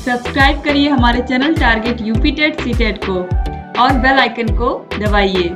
Subscribe करिए हमारे channel target UP TET CTET को और बेल आइकन को दबाइए।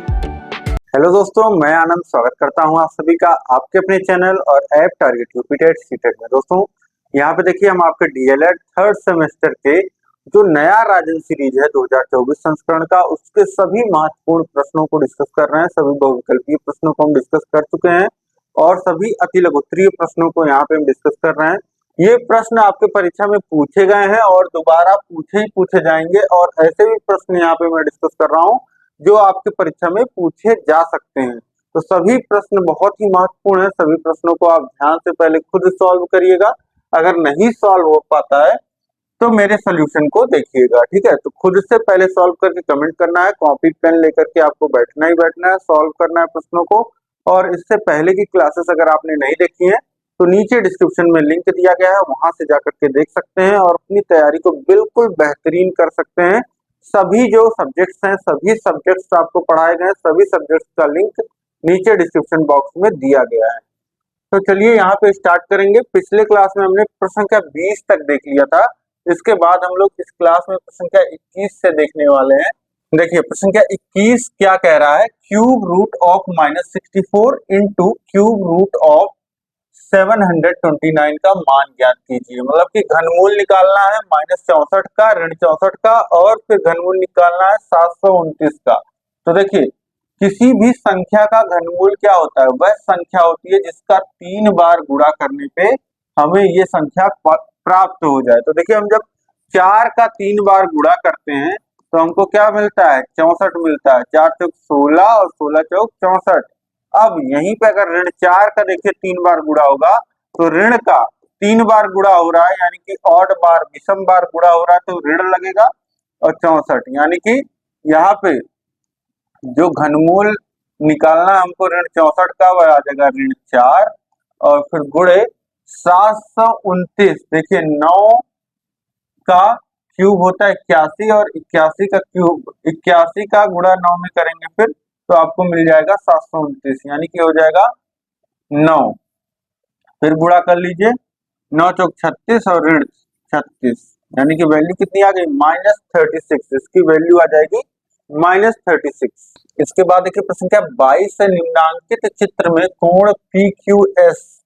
हेलो दोस्तों, मैं आनंद स्वागत करता हूं आप सभी का आपके अपने चैनल और app target UP TET CTET में। दोस्तों यहां पे देखिए हम आपके डीएलएड थर्ड सेमेस्टर के जो नया राजन सीरीज है 2024 संस्करण का, उसके सभी महत्वपूर्ण प्रश्नों को डिस्कस कर रहे हैं। सभी बहुविकल्पीय प्रश्नों को हम डिस्कस कर चुके हैं और सभी अति लघुत्तरीय प्रश्नों को यहाँ पे हम डिस्कस कर रहे हैं। ये प्रश्न आपके परीक्षा में पूछे गए हैं और दोबारा पूछे जाएंगे और ऐसे भी प्रश्न यहाँ पे मैं डिस्कस कर रहा हूँ जो आपके परीक्षा में पूछे जा सकते हैं। तो सभी प्रश्न बहुत ही महत्वपूर्ण है। सभी प्रश्नों को आप ध्यान से पहले खुद सॉल्व करिएगा। अगर नहीं सॉल्व हो पाता है तो मेरे सोल्यूशन को देखिएगा, ठीक है। तो खुद से पहले सॉल्व करके कमेंट करना है, कॉपी पेन लेकर के आपको बैठना ही बैठना है, सॉल्व करना है प्रश्नों को। और इससे पहले की क्लासेस अगर आपने नहीं देखी है तो नीचे डिस्क्रिप्शन में लिंक दिया गया है, वहां से जाकर के देख सकते हैं और अपनी तैयारी को बिल्कुल बेहतरीन कर सकते हैं। सभी जो सब्जेक्ट्स हैं, सभी सब्जेक्ट्स आपको पढ़ाए गए, सभी सब्जेक्ट्स का लिंक नीचे डिस्क्रिप्शन बॉक्स में दिया गया है। तो चलिए यहाँ पे स्टार्ट करेंगे। पिछले क्लास में हमने प्रश्न संख्या 20 तक देख लिया था। इसके बाद हम लोग इस क्लास में प्रश्न संख्या 21 से देखने वाले हैं। देखिए प्रश्न संख्या 21 क्या कह रहा है, cube root of -64 into cube root of 729 का मान ज्ञात कीजिए। मतलब कि घनमूल निकालना है -64 का, ऋण 64 का, और फिर घनमूल निकालना है 729 का। तो देखिए किसी भी संख्या का घनमूल क्या होता है, वह संख्या होती है जिसका 3 बार गुणा करने पे हमें ये संख्या प्राप्त हो जाए। तो देखिए हम जब 4 का 3 बार गुणा करते हैं तो हमको क्या मिलता है, 64 मिलता है। 4 चौक 16 और 16 चौक 64। अब यहीं पे अगर ऋण 4 का देखिए 3 बार गुणा होगा तो ऋण का 3 बार गुणा हो रहा है, यानी कि ऑड बार विषम बार गुणा हो रहा है तो ऋण लगेगा, और 64 यानी कि यहाँ पे जो घनमूल निकालना हमको ऋण 64 का, वह आ जाएगा ऋण 4 और फिर गुणे 729। देखिए 9 का क्यूब होता है 81 और 81 का क्यूब 81 का गुणा 9 में करेंगे फिर तो आपको मिल जाएगा 729, यानी कि हो जाएगा 9। फिर गुणा कर लीजिए, 9 चौक 36 और ऋण 36, यानी कि वैल्यू कितनी आ गई, -36। इसकी वैल्यू आ जाएगी -36। इसके बाद देखिए प्रश्न संख्या 22 से निम्नांकित चित्र में कोण PQS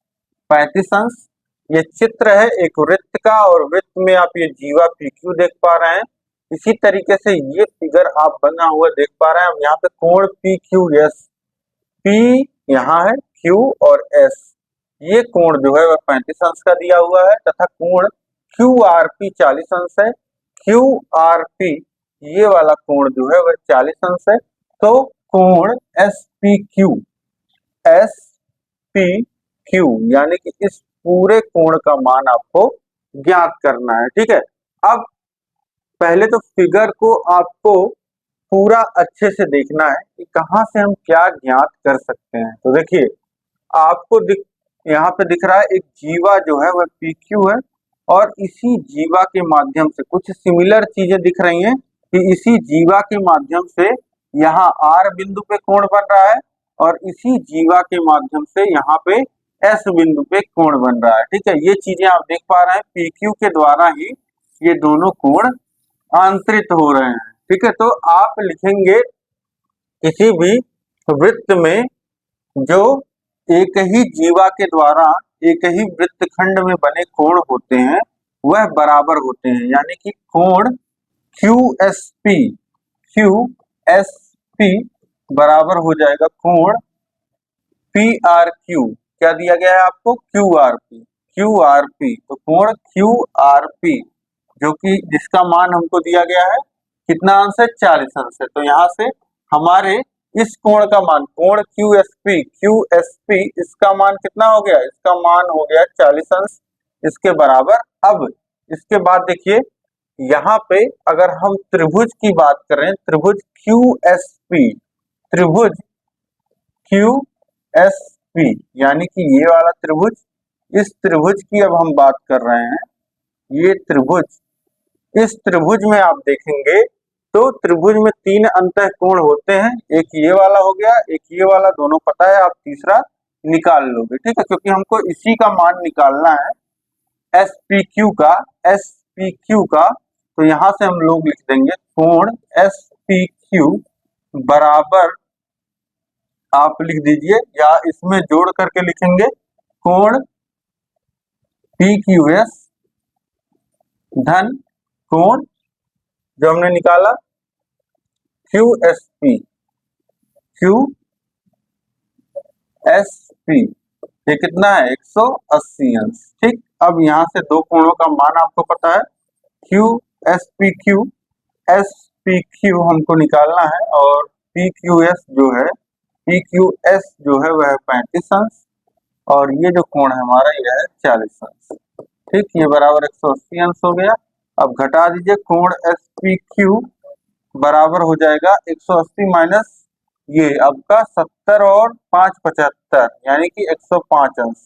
35 अंश। ये चित्र है एक वृत्त का और वृत्त में आप ये जीवा PQ देख पा रहे हैं। इसी तरीके से ये फिगर आप बना हुआ देख पा रहे हैं। हम यहाँ पे कोण PQS, P यहाँ है, Q और S, ये कोण जो है वह 35 अंश का दिया हुआ है तथा कोण QRP 40 अंश है। QRP ये वाला कोण जो है वह 40 अंश है। तो कोण SPQ यानी कि इस पूरे कोण का मान आपको ज्ञात करना है, ठीक है। अब पहले तो फिगर को आपको पूरा अच्छे से देखना है कि कहां से हम क्या ज्ञात कर सकते हैं। तो देखिए आपको यहाँ पे दिख रहा है एक जीवा जो है वह PQ है और इसी जीवा के माध्यम से कुछ सिमिलर चीजें दिख रही हैं कि इसी जीवा के माध्यम से यहाँ R बिंदु पे कोण बन रहा है और इसी जीवा के माध्यम से यहाँ पे S बिंदु पे कोण बन रहा है, ठीक है। ये चीजें आप देख पा रहे हैं, PQ के द्वारा ही ये दोनों कोण आंतरित हो रहे हैं, ठीक है। तो आप लिखेंगे किसी भी वृत्त में जो एक ही जीवा के द्वारा एक ही वृत्तखंड में बने कोण होते हैं वह बराबर होते हैं, यानी कि कोण QSP बराबर हो जाएगा कोण PRQ। क्या दिया गया है आपको, QRP। तो कोण QRP जो कि जिसका मान हमको दिया गया है कितना अंश है, 40 अंश है। तो यहाँ से हमारे इस कोण का मान, कोण QSP इसका मान कितना हो गया, इसका मान हो गया 40 अंश इसके बराबर। अब इसके बाद देखिए यहाँ पे अगर हम त्रिभुज की बात करें, त्रिभुज QSP यानी कि ये वाला त्रिभुज, इस त्रिभुज की अब हम बात कर रहे हैं। ये त्रिभुज, इस त्रिभुज में आप देखेंगे तो त्रिभुज में 3 अंतः कोण होते हैं। एक ये वाला हो गया, एक ये वाला, दोनों पता है, आप तीसरा निकाल लोगे, ठीक है, क्योंकि हमको इसी का मान निकालना है SPQ का। SPQ का, तो यहां से हम लोग लिख देंगे कोण SPQ बराबर, आप लिख दीजिए या इसमें जोड़ करके लिखेंगे कोण PQS धन कोण जो हमने निकाला QSP ये कितना है 180 अंश। ठीक, अब यहां से दो कोणों का मान आपको पता है, QSPQ SPQ हमको निकालना है और PQS जो है वह 35 अंश और ये जो कोण है हमारा यह है 40 अंश। ठीक, ये बराबर 180 अंश हो गया। अब घटा दीजिए, कोण SPQ बराबर हो जाएगा 180 माइनस ये आपका 70 और 5 75 यानी कि 105 अंश।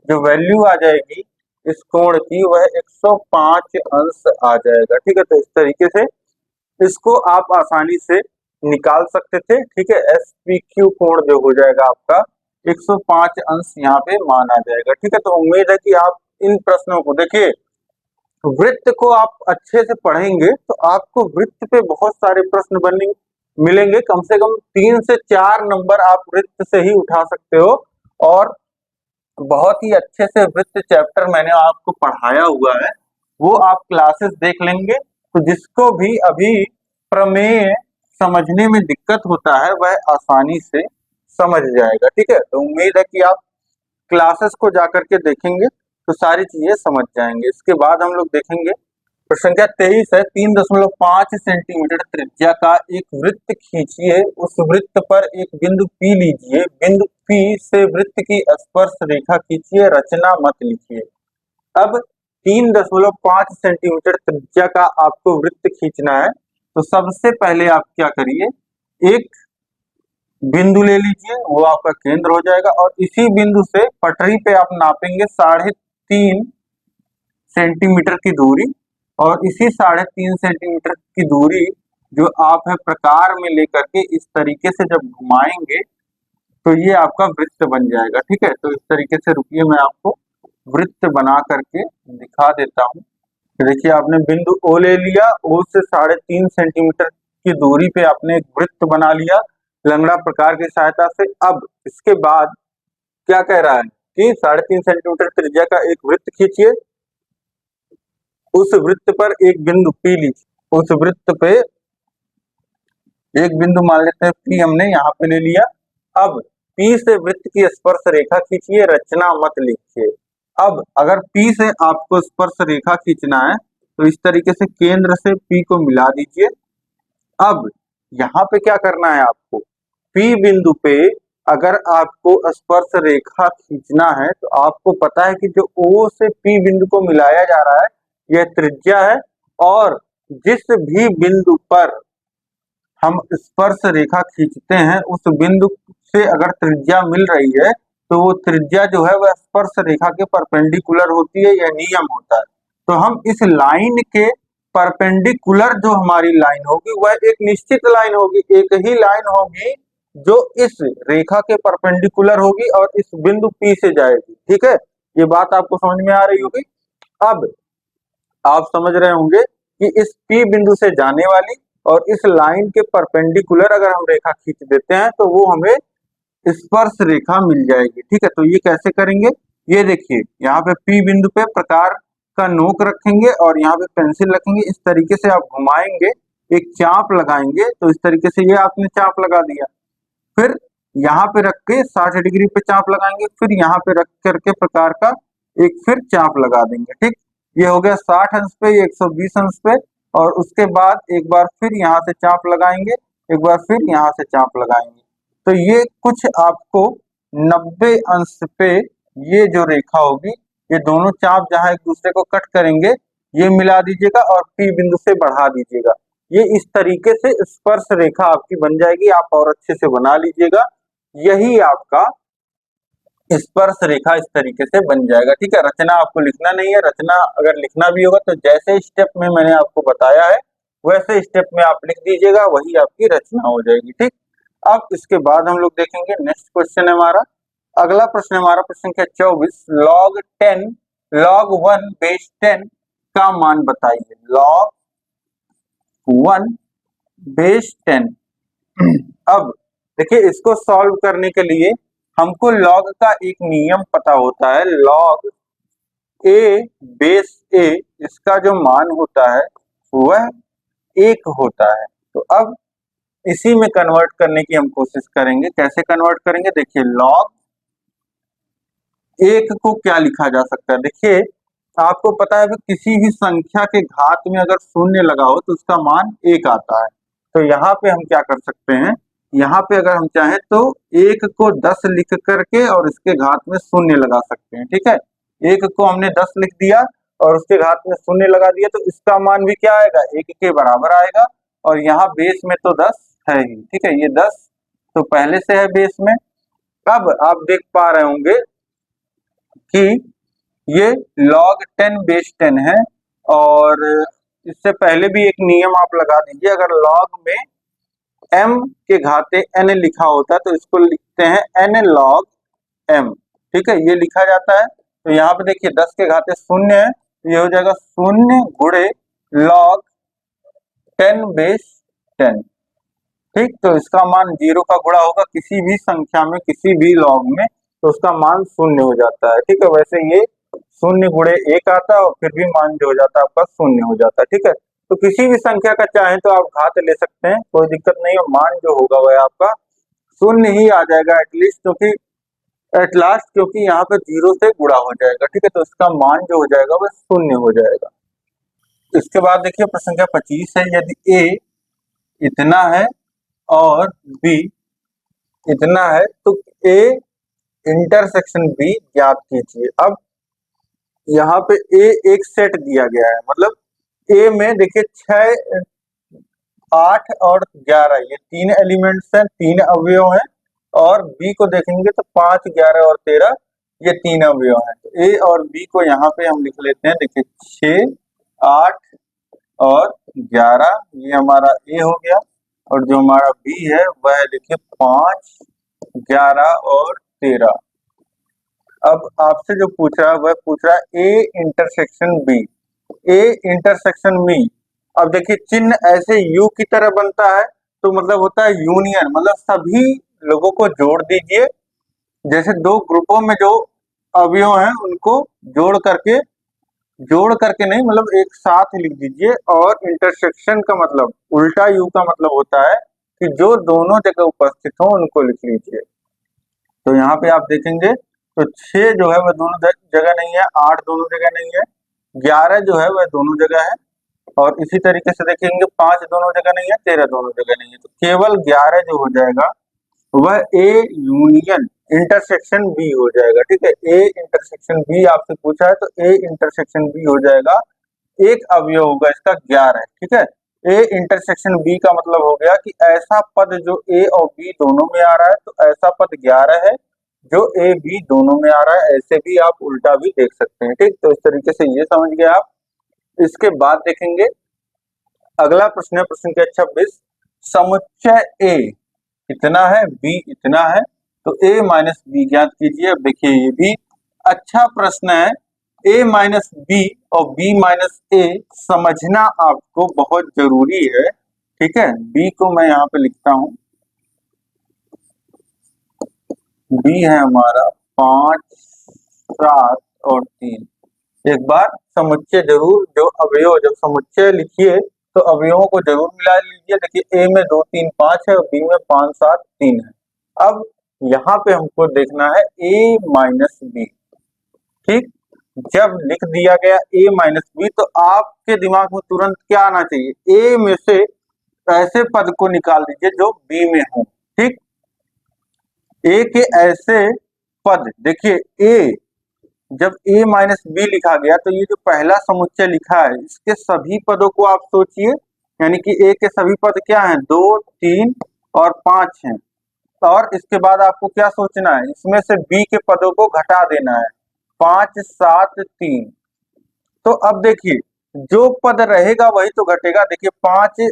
जो वैल्यू आ जाएगी इस कोण की वह 105 अंश आ जाएगा। ठीक है, तो इस तरीके से इसको आप आसानी से निकाल सकते थे। ठीक है, SPQ कोण जो हो जाएगा आपका 105 अंश यहाँ पे मान आ जाएगा। ठीक है, तो उम्मीद है कि आप इन प्रश्नों को देखिए, वृत्त को आप अच्छे से पढ़ेंगे तो आपको वृत्त पे बहुत सारे प्रश्न बनने मिलेंगे। कम से कम 3 से 4 नंबर आप वृत्त से ही उठा सकते हो और बहुत ही अच्छे से वृत्त चैप्टर मैंने आपको पढ़ाया हुआ है, वो आप क्लासेस देख लेंगे तो जिसको भी अभी प्रमेय समझने में दिक्कत होता है वह आसानी से समझ जाएगा। ठीक है, तो उम्मीद है कि आप क्लासेस को जाकर के देखेंगे तो सारी चीजें समझ जाएंगे। इसके बाद हम लोग देखेंगे प्रश्न संख्या 23 है, 3.5 सेंटीमीटर त्रिज्या का एक वृत्त खींचिए, उस वृत्त पर एक बिंदु P लीजिए, बिंदु P से वृत्त की स्पर्श रेखा खींचिए, रचना मत लिखिए। अब 3.5 सेंटीमीटर त्रिज्या का आपको वृत्त खींचना है तो सबसे पहले आप क्या करिए, एक बिंदु ले लीजिए, वो आपका केंद्र हो जाएगा और इसी बिंदु से पटरी पे आप नापेंगे 3.5 सेंटीमीटर की दूरी और इसी 3.5 सेंटीमीटर की दूरी जो आप है प्रकार में लेकर के इस तरीके से जब घुमाएंगे तो ये आपका वृत्त बन जाएगा। ठीक है, तो इस तरीके से रुकिए मैं आपको वृत्त बना करके दिखा देता हूँ। देखिए, आपने बिंदु O ले लिया, O से 3.5 सेंटीमीटर की दूरी पे आपने एक वृत्त बना लिया लंगड़ा प्रकार की सहायता से। अब इसके बाद क्या कह रहा है कि 3.5 सेंटीमीटर त्रिज्या का एक वृत्त खींचिए, उस वृत्त पर एक बिंदु P लीजिए, उस वृत्त पे एक बिंदु मान लेते हैं P हमने यहाँ पे ले लिया। अब P से वृत्त की स्पर्श रेखा खींचिए, रचना मत लिखिए। अब अगर P से आपको स्पर्श रेखा खींचना है तो इस तरीके से केंद्र से P को मिला दीजिए। अब यहाँ पे क्या करना है आपको, P बिंदु पे अगर आपको स्पर्श रेखा खींचना है तो आपको पता है कि जो O से P बिंदु को मिलाया जा रहा है यह त्रिज्या है और जिस भी बिंदु पर हम स्पर्श रेखा खींचते हैं उस बिंदु से अगर त्रिज्या मिल रही है तो वो त्रिज्या जो है वह स्पर्श रेखा के परपेंडिकुलर होती है, यह नियम होता है। तो हम इस लाइन के परपेंडिकुलर जो हमारी लाइन होगी वह एक निश्चित लाइन होगी, एक ही लाइन होगी जो इस रेखा के परपेंडिकुलर होगी और इस बिंदु P से जाएगी। ठीक है, ये बात आपको समझ में आ रही होगी। अब आप समझ रहे होंगे कि इस P बिंदु से जाने वाली और इस लाइन के परपेंडिकुलर अगर हम रेखा खींच देते हैं तो वो हमें स्पर्श रेखा मिल जाएगी। ठीक है, तो ये कैसे करेंगे, ये देखिए यहाँ पे P बिंदु पे प्रकार का नोक रखेंगे और यहाँ पे पेंसिल रखेंगे, इस तरीके से आप घुमाएंगे, एक चाप लगाएंगे तो इस तरीके से ये आपने चाप लगा दिया। फिर यहाँ पे रख के 60 डिग्री पे चाप लगाएंगे, फिर यहाँ पे रख करके प्रकार का एक फिर चाप लगा देंगे। ठीक, ये हो गया 60 अंश पे, 120 अंश पे और उसके बाद एक बार फिर यहाँ से चाप लगाएंगे, एक बार फिर यहाँ से चाप लगाएंगे तो ये कुछ आपको 90 अंश पे ये जो रेखा होगी, ये दोनों चाप जहां एक दूसरे को कट करेंगे ये मिला दीजिएगा और P बिंदु से बढ़ा दीजिएगा। ये इस तरीके से स्पर्श रेखा आपकी बन जाएगी, आप और अच्छे से बना लीजिएगा, यही आपका स्पर्श रेखा इस तरीके से बन जाएगा। ठीक है, रचना आपको लिखना नहीं है, रचना अगर लिखना भी होगा तो जैसे स्टेप में मैंने आपको बताया है वैसे स्टेप में आप लिख दीजिएगा, वही आपकी रचना हो जाएगी। ठीक, अब इसके बाद हम लोग देखेंगे नेक्स्ट क्वेश्चन है हमारा, अगला प्रश्न है हमारा प्रश्न संख्या 24, log 1 base 10 का मान बताइए। log 1/10। अब देखिए इसको सॉल्व करने के लिए हमको log का एक नियम पता होता है। log a/a इसका जो मान होता है वह 1 होता है। तो अब इसी में कन्वर्ट करने की हम कोशिश करेंगे। कैसे कन्वर्ट करेंगे, देखिए log 1 को क्या लिखा जा सकता है। देखिए आपको पता है कि किसी भी संख्या के घात में अगर शून्य लगा हो तो उसका मान 1 आता है। तो यहाँ पे हम क्या कर सकते हैं, यहाँ पे अगर हम चाहें तो 1 को 10 लिख करके और इसके घात में शून्य लगा सकते हैं। ठीक है, 1 को हमने 10 लिख दिया और उसके घात में शून्य लगा दिया तो इसका मान भी क्या आएगा, 1 के बराबर आएगा। और यहाँ बेस में तो 10 है ही। ठीक है, ये 10 तो पहले से है बेस में। अब आप देख पा रहे होंगे कि ये log 10/10 है। और इससे पहले भी एक नियम आप लगा दीजिए, अगर log में m के घाते n लिखा होता है तो इसको लिखते हैं n log m। ठीक है, ये लिखा जाता है। तो यहाँ पे देखिए 10 के घाते शून्य है तो ये हो जाएगा 0 गुणे log 10/10। ठीक, तो इसका मान 0 का गुणा होगा किसी भी संख्या में, किसी भी log में, तो उसका मान 0 हो जाता है। ठीक है, वैसे ये 0 गुणे 1 आता है और फिर भी मान जो हो जाता है आपका 0 हो जाता है। ठीक है, तो किसी भी संख्या का चाहे तो आप घात ले सकते हैं, कोई दिक्कत नहीं है। मान जो होगा वह आपका 0 ही आ जाएगा एटलीस्ट, क्योंकि एट लास्ट, क्योंकि यहाँ पे 0 से गुणा हो जाएगा। ठीक है, तो इसका मान जो हो जाएगा वह 0 हो जाएगा। इसके बाद देखिए प्रश्न संख्या 25 है, यदि a इतना है और b इतना है तो a इंटरसेक्शन b ज्ञात कीजिए। अब यहाँ पे a एक सेट दिया गया है, मतलब a में देखिए 6, 8 और 11 ये 3 एलिमेंट्स हैं, 3 अवयव हैं। और b को देखेंगे तो 5, 11 और 13 ये 3 अवयव हैं। तो a और b को यहाँ पे हम लिख लेते हैं। देखिए 6, 8 और 11 ये हमारा a हो गया, और जो हमारा b है वह है देखिए 5, 11 और 13। अब आपसे जो पूछ रहा है वह पूछ रहा है a intersection b। a intersection b, अब देखिए चिन्ह ऐसे u की तरह बनता है तो मतलब होता है यूनियन, मतलब सभी लोगों को जोड़ दीजिए। जैसे दो ग्रुपों में जो अवयव हैं उनको जोड़ करके नहीं, मतलब एक साथ लिख दीजिए। और इंटरसेक्शन का मतलब उल्टा यू का मतलब होता है कि जो दोनों जगह उपस्थित हो उनको लिख लीजिए। तो यहाँ पे आप देखेंगे तो 6 जो है वह दोनों जगह नहीं है, 8 दोनों जगह नहीं है, 11 जो है वह दोनों जगह है, और इसी तरीके से देखेंगे 5 दोनों जगह नहीं है, 13 दोनों जगह नहीं है। तो केवल 11 जो हो जाएगा वह ए यूनियन इंटरसेक्शन बी हो जाएगा। ठीक है, ए इंटरसेक्शन बी आपसे पूछा है तो ए इंटरसेक्शन बी हो जाएगा। एक अवयव होगा इसका 11। ठीक है, ए इंटरसेक्शन बी का मतलब हो गया कि ऐसा पद जो ए और बी दोनों में आ रहा है, तो ऐसा पद 11 है जो ए बी दोनों में आ रहा है। ऐसे भी आप उल्टा भी देख सकते हैं। ठीक, तो इस तरीके से ये समझ गए आप। इसके बाद देखेंगे अगला प्रश्न है, प्रश्न के 26, समुच्चय ए इतना है, बी इतना है, तो a माइनस बी ज्ञात कीजिए। अब देखिए ये भी अच्छा प्रश्न है। a माइनस बी और b माइनस a समझना आपको बहुत जरूरी है। ठीक है, b को मैं यहाँ पे लिखता हूं, b है हमारा 5, 7 और 3। एक बार समुच्चय जरूर, जो अवयव, जब समुच्चय लिखिए तो अवयवों को जरूर मिला लीजिए। देखिए a में 2, 3, 5 है और b में 5, 7, 3 है। अब यहाँ पे हमको देखना है a माइनस बी। ठीक, जब लिख दिया गया a माइनस बी तो आपके दिमाग में तुरंत क्या आना चाहिए, a में से ऐसे पद को निकाल दीजिए जो b में हो। ठीक, a के ऐसे पद, देखिए a, जब a माइनस बी लिखा गया तो ये जो पहला समुच्चय लिखा है इसके सभी पदों को आप सोचिए, यानी कि a के सभी पद क्या हैं, 2, 3 और 5 हैं। और इसके बाद आपको क्या सोचना है, इसमें से b के पदों को घटा देना है, 5, 7, 3। तो अब देखिए जो पद रहेगा वही तो घटेगा। देखिए 5,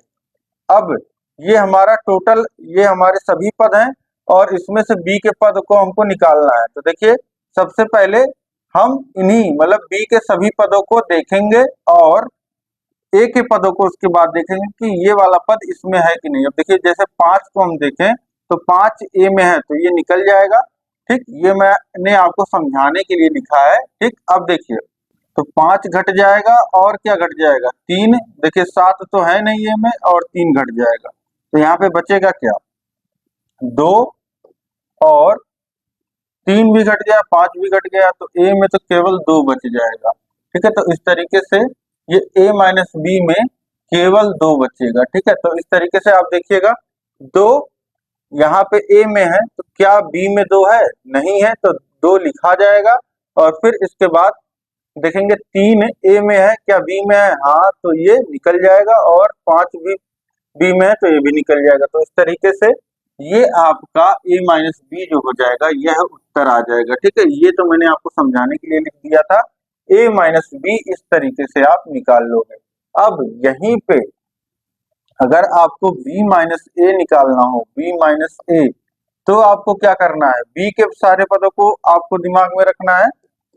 अब ये हमारा टोटल, ये हमारे सभी पद हैं और इसमें से b के पद को हमको निकालना है। तो देखिए सबसे पहले हम इन्हीं मतलब बी के सभी पदों को देखेंगे और ए के पदों को उसके बाद देखेंगे कि ये वाला पद इसमें है कि नहीं। अब देखिए जैसे 5 को हम देखें तो 5 ए में है तो ये निकल जाएगा। ठीक, ये मैंने आपको समझाने के लिए लिखा है। ठीक, अब देखिए तो 5 घट जाएगा और क्या घट जाएगा 3। देखिए 7 तो है नहीं ए में और 3 घट जाएगा तो यहाँ पे बचेगा क्या 2 और 3 भी घट गया 5 भी घट गया तो ए में तो केवल 2 बच जाएगा। ठीक है, तो इस तरीके से ये a माइनस बी में केवल 2 बचेगा। ठीक है, तो इस तरीके से आप देखिएगा 2 यहाँ पे a में है तो क्या b में 2 है, नहीं है तो 2 लिखा जाएगा। और फिर इसके बाद देखेंगे 3 a में है क्या b में है, हाँ तो ये निकल जाएगा। और 5 भी b में है तो ये भी निकल जाएगा। तो इस तरीके से ये आपका a माइनस बी जो हो जाएगा यह उत्तर आ जाएगा। ठीक है, ये तो मैंने आपको समझाने के लिए लिख दिया था। a माइनस बी इस तरीके से आप निकाल लोगे। अब यहीं पे अगर आपको b माइनस ए निकालना हो b माइनस ए तो आपको क्या करना है b के सारे पदों को आपको दिमाग में रखना है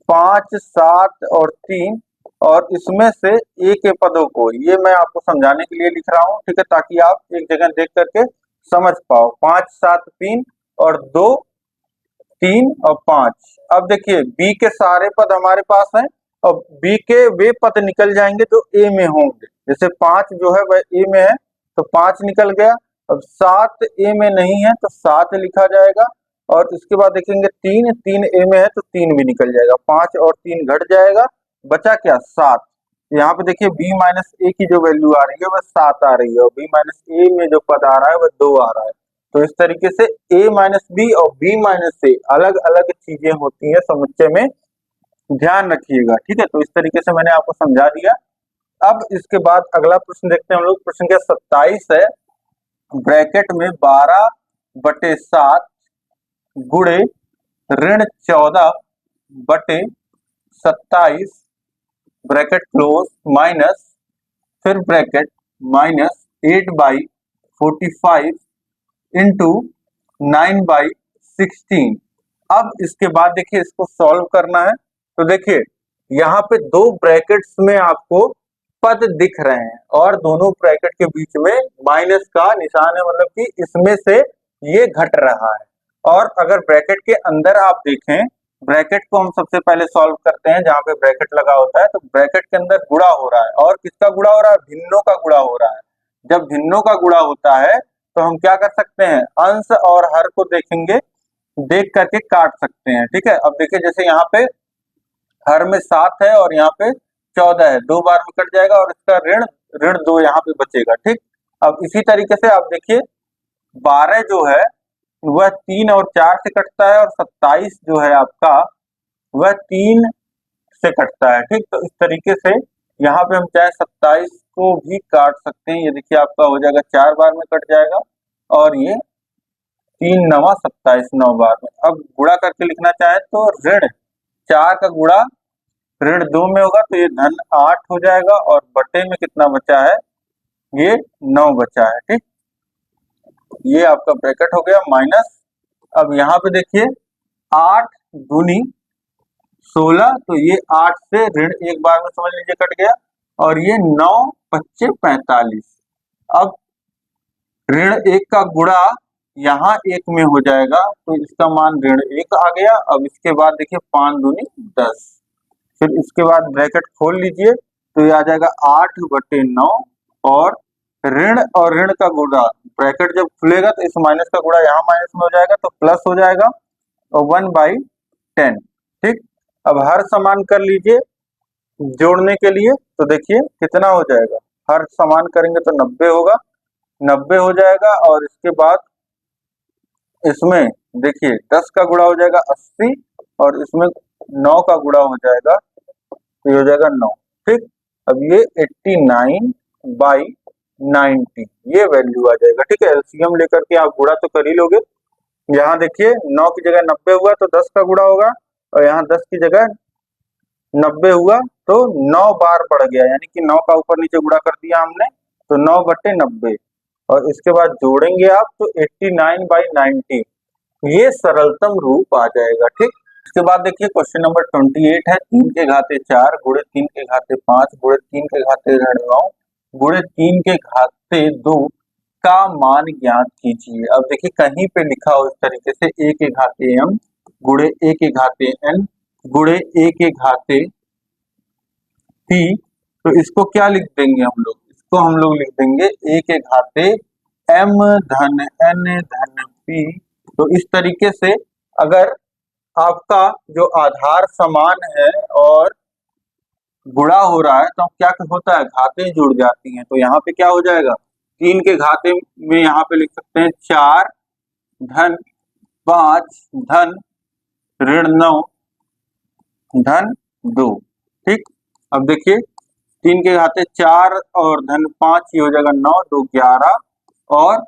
5 7 और 3 और इसमें से a के पदों को ये मैं आपको समझाने के लिए लिख रहा हूँ। ठीक है, ताकि आप एक जगह देख करके समझ पाओ 5 7 3 और 2 3 और 5। अब देखिए b के सारे पद हमारे पास हैं और b के वे पद निकल जाएंगे तो a में होंगे। जैसे 5 जो है वह a में है तो 5 निकल गया। अब 7 a में नहीं है तो 7 लिखा जाएगा। और इसके बाद देखेंगे 3 a में है तो 3 भी निकल जाएगा। 5 और 3 घट जाएगा, बचा क्या 7। यहाँ पे देखिए b माइनस ए की जो वैल्यू आ रही है वह 7 आ रही है और b माइनस ए में जो पद आ रहा है वह 2 आ रहा है। तो इस तरीके से a माइनस बी और b माइनस ए अलग अलग चीजें होती है समुच्चय में, ध्यान रखिएगा। ठीक है, तो इस तरीके से मैंने आपको समझा दिया। अब इसके बाद अगला प्रश्न देखते हैं हम लोग। प्रश्न संख्या 27 है, ब्रैकेट में 12/7 गुणे ऋण 14/27 ब्रैकेट क्लोज माइनस फिर ब्रैकेट माइनस 8/45 इंटू 9/16। अब इसके बाद देखिए इसको सॉल्व करना है। तो देखिए यहाँ पे 2 ब्रैकेट्स में आपको पद दिख रहे हैं और दोनों ब्रैकेट के बीच में माइनस का निशान है, मतलब कि इसमें से ये घट रहा है। और अगर ब्रैकेट के अंदर आप देखें, ब्रैकेट को हम सबसे पहले सॉल्व करते हैं जहां पे ब्रैकेट लगा होता है। तो ब्रैकेट के अंदर गुणा हो रहा है और किसका गुणा हो रहा है, भिन्नों का गुणा हो रहा है। जब भिन्नों का गुणा होता है तो हम क्या कर सकते हैं, अंश और हर को देखेंगे, देख करके काट सकते हैं। ठीक है, अब देखिए जैसे यहाँ पे हर में 7 है और यहाँ पे 14 है, 2 बार में कट जाएगा और इसका ऋण ऋण 2 यहाँ पे बचेगा। ठीक, अब इसी तरीके से आप देखिए 12 जो है वह 3 और 4 से कटता है और 27 जो है आपका वह 3 से कटता है। ठीक, तो इस तरीके से यहाँ पे हम चाहे 27 को भी काट सकते हैं। ये देखिए आपका हो जाएगा 4 बार में कट जाएगा और ये 3 9 27 9 बार में। अब गुणा करके लिखना चाहे तो ऋण 4 का गुणा ऋण 2 में होगा तो ये धन 8 हो जाएगा और बटे में कितना बचा है, ये 9 बचा है। ठीक, ये आपका ब्रैकेट हो गया माइनस। अब यहाँ पे देखिए 8 दूनी 16 तो ये 8 से ऋण 1 बार में समझ लीजिए कट गया और ये 9 25 45। अब ऋण 1 का गुणा यहाँ 1 में हो जाएगा तो इसका मान ऋण 1 आ गया। अब इसके बाद देखिए 5 दूनी 10, फिर इसके बाद ब्रैकेट खोल लीजिए तो ये आ जाएगा 8/9 और ऋण का गुणा, ब्रैकेट जब खुलेगा तो इस माइनस का गुणा यहाँ माइनस में हो जाएगा तो प्लस हो जाएगा और 1/10। ठीक, अब हर समान कर लीजिए जोड़ने के लिए तो देखिए कितना हो जाएगा, हर समान करेंगे तो 90 होगा, 90 हो जाएगा। और इसके बाद इसमें देखिए 10 का गुणा हो जाएगा 80 और इसमें 9 का गुणा हो जाएगा तो ये हो जाएगा 9। ठीक, अब ये 89/90 ये वैल्यू आ जाएगा। ठीक है, एलसीएम लेकर के आप गुणा तो कर ही लोगे। यहाँ देखिए 9 की जगह 90 हुआ तो 10 का गुणा होगा और यहाँ 10 की जगह 90 हुआ तो 9 बार बढ़ गया, यानी कि 9 का ऊपर नीचे गुणा कर दिया हमने तो 9/90 और इसके बाद जोड़ेंगे आप तो 89/90 ये सरलतम रूप आ जाएगा। ठीक, इसके बाद देखिए क्वेश्चन नंबर 28 है 3 के घाते 4 गुणे 3 के घाते 5 गुणे 3 के घाते ऋण 9 गुणे 3 के घाते 2 का मान ज्ञात कीजिए। अब देखिए कहीं पे लिखा हो इस तरीके से a के घाते m गुणे a के घाते n गुणे a के घाते p, तो इसको क्या लिख देंगे हम लोग, इसको हम लोग लिख देंगे a के घाते m धन n धन p। तो इस तरीके से अगर आपका जो आधार समान है और गुणा हो रहा है तो क्या होता है, घातें जुड़ जाती हैं। तो यहाँ पे क्या हो जाएगा, 3 के घाते में यहाँ पे लिख सकते हैं 4 धन 5 धन ऋण 9 धन 2। ठीक, अब देखिए 3 के घाते 4 और धन 5 ये हो जाएगा 9 2 11 और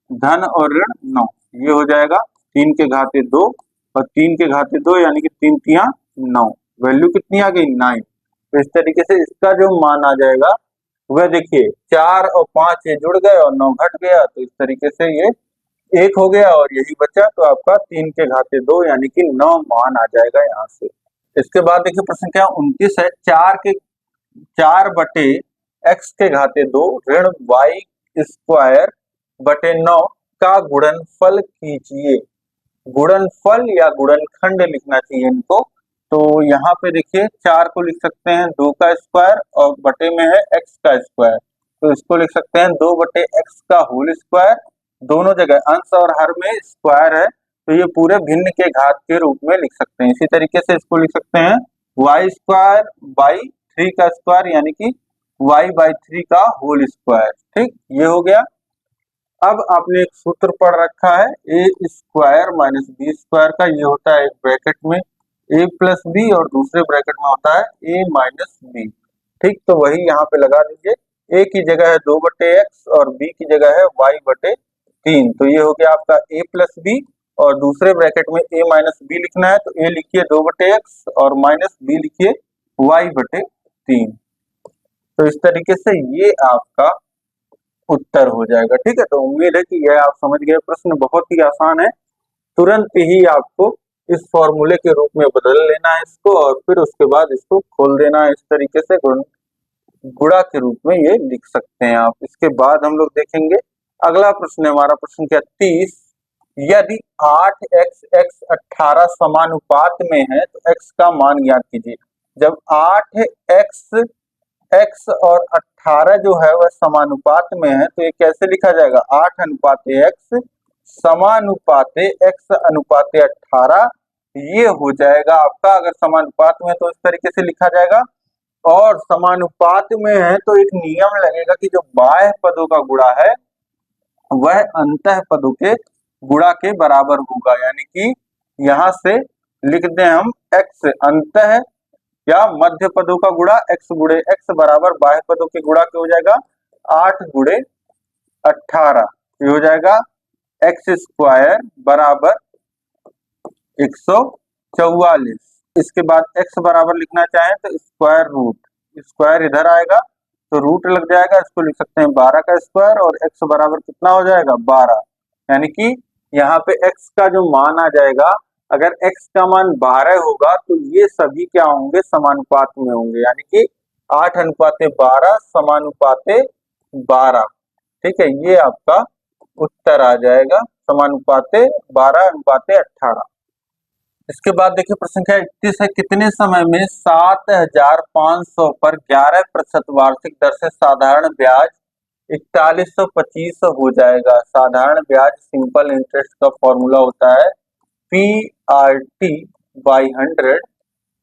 धन और ऋण 9 ये हो जाएगा 3 के घाते 2 और 3 के घाते 2 यानी कि 3 तिया 9, वैल्यू कितनी आ गई 9। तो इस तरीके से इसका जो मान आ जाएगा वह देखिए 4 और 5 ये जुड़ गए और 9 घट गया, तो इस तरीके से ये 1 हो गया और यही बचा, तो आपका 3 के घाते 2 यानी कि 9 मान आ जाएगा यहाँ से। इसके बाद देखिए प्रश्न क्या 29 है 4 बटे x के घाते 2 ऋण y स्क्वायर बटे 9 का गुणनफल कीजिए। गुणनफल या गुणनखंड लिखना चाहिए इनको। तो यहाँ पे देखिए 4 को लिख सकते हैं 2 का स्क्वायर और बटे में है x का स्क्वायर, तो इसको लिख सकते हैं 2 बटे x का होल स्क्वायर। दोनों जगह अंश और हर में स्क्वायर है तो ये पूरे भिन्न के घात के रूप में लिख सकते हैं। इसी तरीके से इसको लिख सकते हैं y स्क्वायर बाई 3 का स्क्वायर यानी कि y बाई 3 का होल स्क्वायर। ठीक, ये हो गया। अब आपने एक सूत्र पढ़ रखा है ए स्क्वायर माइनस बी स्क्वायर का, ये होता है एक ब्रैकेट में a प्लस बी और दूसरे ब्रैकेट में होता है a माइनस बी। ठीक, तो वही यहाँ पे लगा दीजिए, a की जगह है 2 बटे एक्स और b की जगह है y बटे 3, तो ये हो गया आपका a प्लस बी और दूसरे ब्रैकेट में a माइनस बी लिखना है तो a लिखिए 2 बटे एक्स और माइनस b लिखिए y बटे 3। तो इस तरीके से ये आपका उत्तर हो जाएगा। ठीक है, तो उम्मीद है कि यह आप समझ गए। प्रश्न बहुत ही आसान है, तुरंत ही आपको इस फॉर्मूले के रूप में बदल लेना है इसको और फिर उसके बाद इसको खोल देना है। इस तरीके से गुणा के रूप में ये लिख सकते हैं आप। इसके बाद हम लोग देखेंगे अगला प्रश्न है हमारा प्रश्न क्या 30, यदि 8x x 18 समानुपात में है तो x का मान ज्ञात कीजिए। जब 8x x और 18 जो है वह समानुपात में है तो ये कैसे लिखा जाएगा, 8 अनुपाते x समानुपाते x अनुपाते 18 ये हो जाएगा आपका। अगर समानुपात में तो इस तरीके से लिखा जाएगा और समानुपात में है तो एक नियम लगेगा कि जो बाह्य पदों का गुणा है वह अंतः पदों के गुणा के बराबर होगा। यानी कि यहाँ से लिख दें हम x अंतः या मध्य पदों का गुणा x गुणे x बराबर बाह्य पदों के गुणा के हो जाएगा 8 गुणे 18, ये हो जाएगा x स्क्वायर बराबर 144। इसके बाद x बराबर लिखना चाहें तो स्क्वायर रूट, स्क्वायर इधर आएगा तो रूट लग जाएगा, इसको लिख सकते हैं 12 का स्क्वायर और x बराबर कितना हो जाएगा 12। यानी कि यहाँ पे x का जो मान आ जाएगा, अगर x का मान 12 होगा तो ये सभी क्या होंगे समानुपात में होंगे, यानी कि 8 अनुपाते 12 समानुपाते 12। ठीक है, ये आपका उत्तर आ जाएगा समानुपाते 12 अनुपाते 18। इसके बाद देखिए प्रश्न क्या 31 है, कितने समय में 7500 पर 11% वार्षिक दर से साधारण ब्याज 4125 हो जाएगा। साधारण ब्याज सिंपल इंटरेस्ट का फॉर्मूला होता है PRT/100।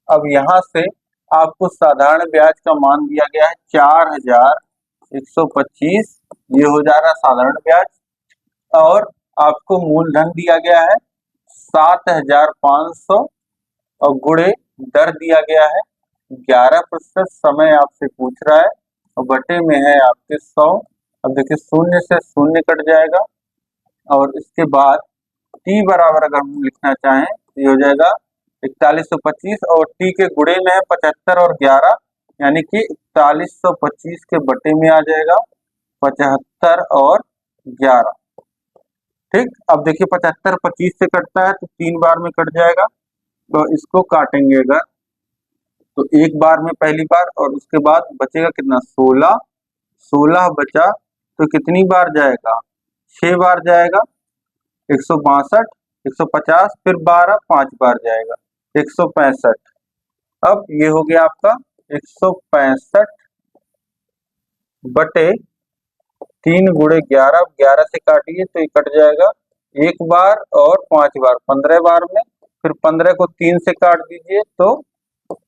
अब यहाँ से आपको साधारण ब्याज का मान दिया गया है 4125, ये हो जा रहा है साधारण ब्याज, और आपको मूलधन दिया गया है 7500 और गुणे दर दिया गया है 11%, समय आपसे पूछ रहा है और बटे में है आपके 100। अब देखिए शून्य से शून्य कट जाएगा और इसके बाद t बराबर अगर हम लिखना चाहें तो ये हो जाएगा 4125 और t के गुणे में है 75 और 11 यानी कि 4125 के बटे में आ जाएगा 75 और 11। ठीक, अब देखिए 75 25 से कटता है तो 3 बार में कट जाएगा तो इसको काटेंगे अगर, तो एक बार में पहली बार, और उसके बाद बचेगा कितना, 16, 16 बचा तो कितनी बार जाएगा, 6 बार जाएगा, 162, 150, फिर 12, 5 बार जाएगा, 165। अब ये हो गया आपका 165 बटे 3 गुणे 11, 11 से काटिए तो ये कट जाएगा एक बार और 5 बार, 15 बार में, फिर 15 को 3 से काट दीजिए तो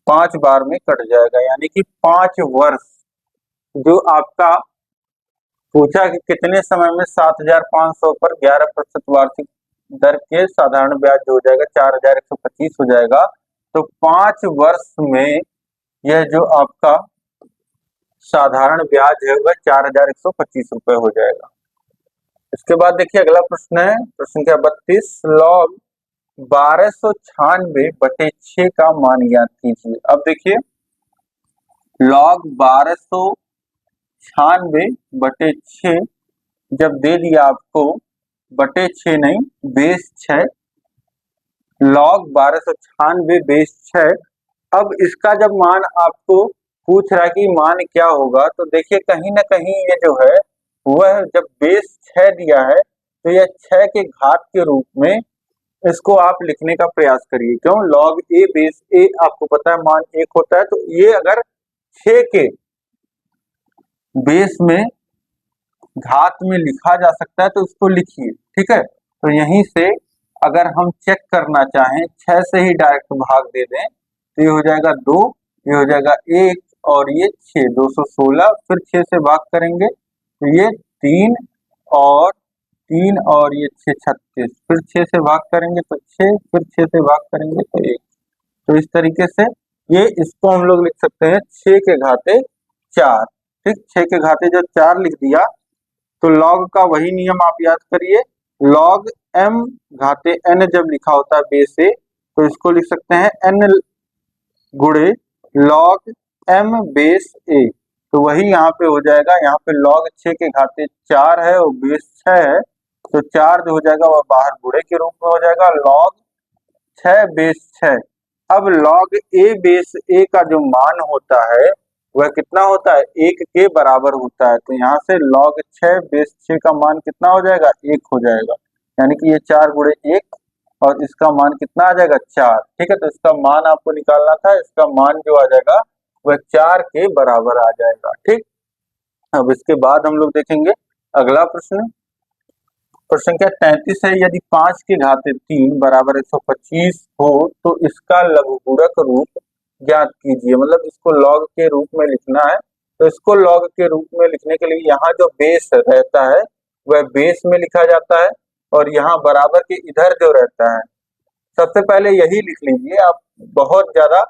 5 बार में कट जाएगा, यानी कि 5 वर्ष। जो आपका पूछा कि कितने समय में 7,500 पर 11% वार्षिक दर के साधारण ब्याज जो हो जाएगा 4,125 हो जाएगा, तो 5 वर्ष में यह जो आपका साधारण ब्याज है वह 4,125 रुपए हो जाएगा। इसके बाद देखिए अगला प्रश्न है, प्रश्न संख्या 32, लॉग 1296 बटे 6 का मान ज्ञात कीजिए। अब देखिए लॉग 1296 बटे 6 जब दे दिया आपको, बटे 6 नहीं बेस 6, लॉग 1296 बेस 6। अब इसका जब मान आपको पूछ रहा है कि मान क्या होगा, तो देखिए कहीं ना कहीं ये जो है वह जब बेस 6 दिया है तो यह 6 के घात के रूप में इसको आप लिखने का प्रयास करिए। क्यों, लॉग ए बेस ए आपको पता है मान 1 होता है, तो ये अगर 6 के बेस में घात में लिखा जा सकता है तो उसको लिखिए, ठीक है। तो यहीं से अगर हम चेक करना चाहें, 6 से ही डायरेक्ट भाग दे दें तो ये हो जाएगा 2, ये हो जाएगा 1 और ये 6, 216, फिर 6 से भाग करेंगे तो ये 3 और 3 और ये 6 36, फिर 6 से भाग करेंगे तो 6, फिर 6 से भाग करेंगे तो 1। तो इस तरीके से ये इसको हम लोग लिख सकते हैं 6 के घाते 4, ठीक। 6 के घाते जब 4 लिख दिया तो लॉग का वही नियम आप याद करिए, लॉग m घाते n जब लिखा होता है बेस ए तो इसको लिख सकते हैं n गुणे लॉग m बेस a। तो वही यहाँ पे हो जाएगा, यहाँ पे लॉग 6 के घाते 4 है और बेस 6 है, तो 4 जो हो जाएगा वह बाहर गुणे के रूप में हो जाएगा, लॉग 6 बेस 6। अब लॉग ए बेस ए का जो मान होता है वह कितना होता है, 1 के बराबर होता है। तो यहाँ से log 6 बेस 6 का मान कितना हो जाएगा, 1 हो जाएगा, यानी कि ये 4 गुणे 1 और इसका मान कितना आ जाएगा 4, ठीक है। तो इसका मान आपको निकालना था, इसका मान जो आ जाएगा वह 4 के बराबर आ जाएगा, ठीक। अब इसके बाद हम लोग देखेंगे अगला प्रश्न, प्रश्न संख्या 33 है, यदि 5 के घाते 3 बराबर 125 हो तो इसका लघुगुणक रूप ज्ञात कीजिए। मतलब इसको लॉग के रूप में लिखना है, तो इसको लॉग के रूप में लिखने के लिए यहाँ जो बेस रहता है वह बेस में लिखा जाता है, और यहाँ बराबर के इधर जो रहता है सबसे पहले यही लिख लीजिए आप। बहुत ज्यादा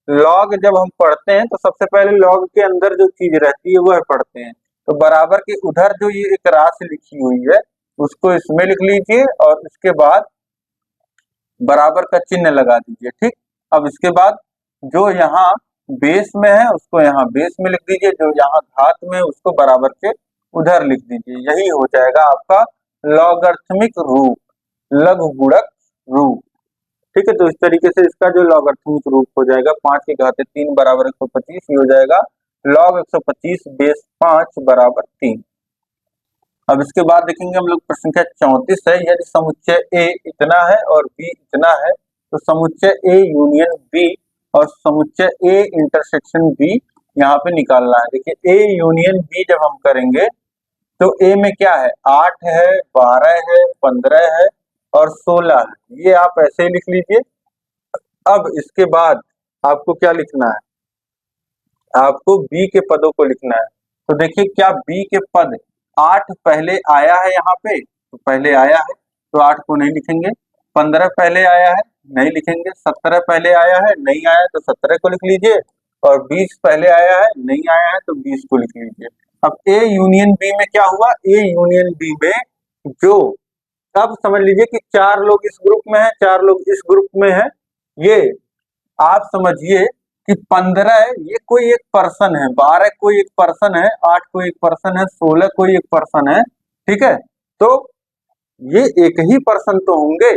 लॉग जब हम पढ़ते हैं तो सबसे पहले लॉग के अंदर जो चीज रहती है वह पढ़ते हैं, तो बराबर के उधर जो ये एक राशि लिखी हुई है उसको इसमें लिख लीजिए और इसके बाद बराबर का चिन्ह लगा दीजिए, ठीक। अब इसके बाद जो यहाँ बेस में है उसको यहाँ बेस में लिख दीजिए, जो यहाँ घात में है उसको बराबर के उधर लिख दीजिए, यही हो जाएगा आपका लॉगरिथमिक रूप, लघुगुणक रूप, ठीक है। तो इस तरीके से इसका जो लॉगरिथमिक रूप हो जाएगा 5 के घाते 3 बराबर 125, ये हो जाएगा लॉग 125 बेस 5 बराबर 3। अब इसके बाद देखेंगे हम लोग प्रश्न संख्या 34 है, यदि समुच्चय ए इतना है और बी इतना है तो समुच्चय ए यूनियन बी और समुच्चय ए इंटरसेक्शन बी यहाँ पे निकालना है। देखिए ए यूनियन बी जब हम करेंगे तो ए में क्या है, 8 है, 12 है, 15 है और 16 है, ये आप ऐसे ही लिख लीजिए। अब इसके बाद आपको क्या लिखना है, आपको बी के पदों को लिखना है। तो देखिए क्या बी के पद 8 पहले आया है यहाँ पे, तो पहले आया है तो 8 को नहीं लिखेंगे, 15 पहले आया है नहीं लिखेंगे, 17 पहले आया है नहीं आया तो 17 को लिख लीजिए, और 20 पहले आया है नहीं आया है तो 20 को लिख लीजिए। अब ए यूनियन बी में क्या हुआ, ए यूनियन बी में जो, अब समझ लीजिए कि 4 लोग इस ग्रुप में है, 4 लोग इस ग्रुप में है, ये आप समझिए कि 15 ये कोई एक पर्सन है, 12 कोई एक पर्सन है, 8 कोई एक पर्सन है, 16 कोई एक पर्सन है, ठीक है। तो ये एक ही पर्सन तो होंगे,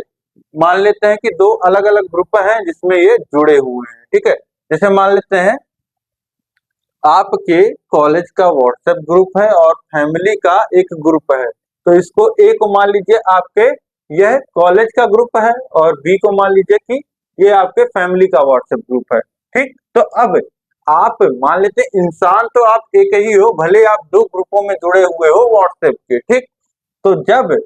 मान लेते हैं कि दो अलग अलग ग्रुप हैं जिसमें ये जुड़े हुए हैं, ठीक है। जैसे मान लेते हैं आपके कॉलेज का व्हाट्सएप ग्रुप है और फैमिली का एक ग्रुप है, तो इसको ए को मान लीजिए आपके यह कॉलेज का ग्रुप है और बी को मान लीजिए कि ये आपके फैमिली का व्हाट्सएप ग्रुप है, ठीक। तो अब आप मान लेते हैं इंसान तो आप एक ही हो, भले आप दो ग्रुपों में जुड़े हुए हो व्हाट्सएप के, ठीक। तो जब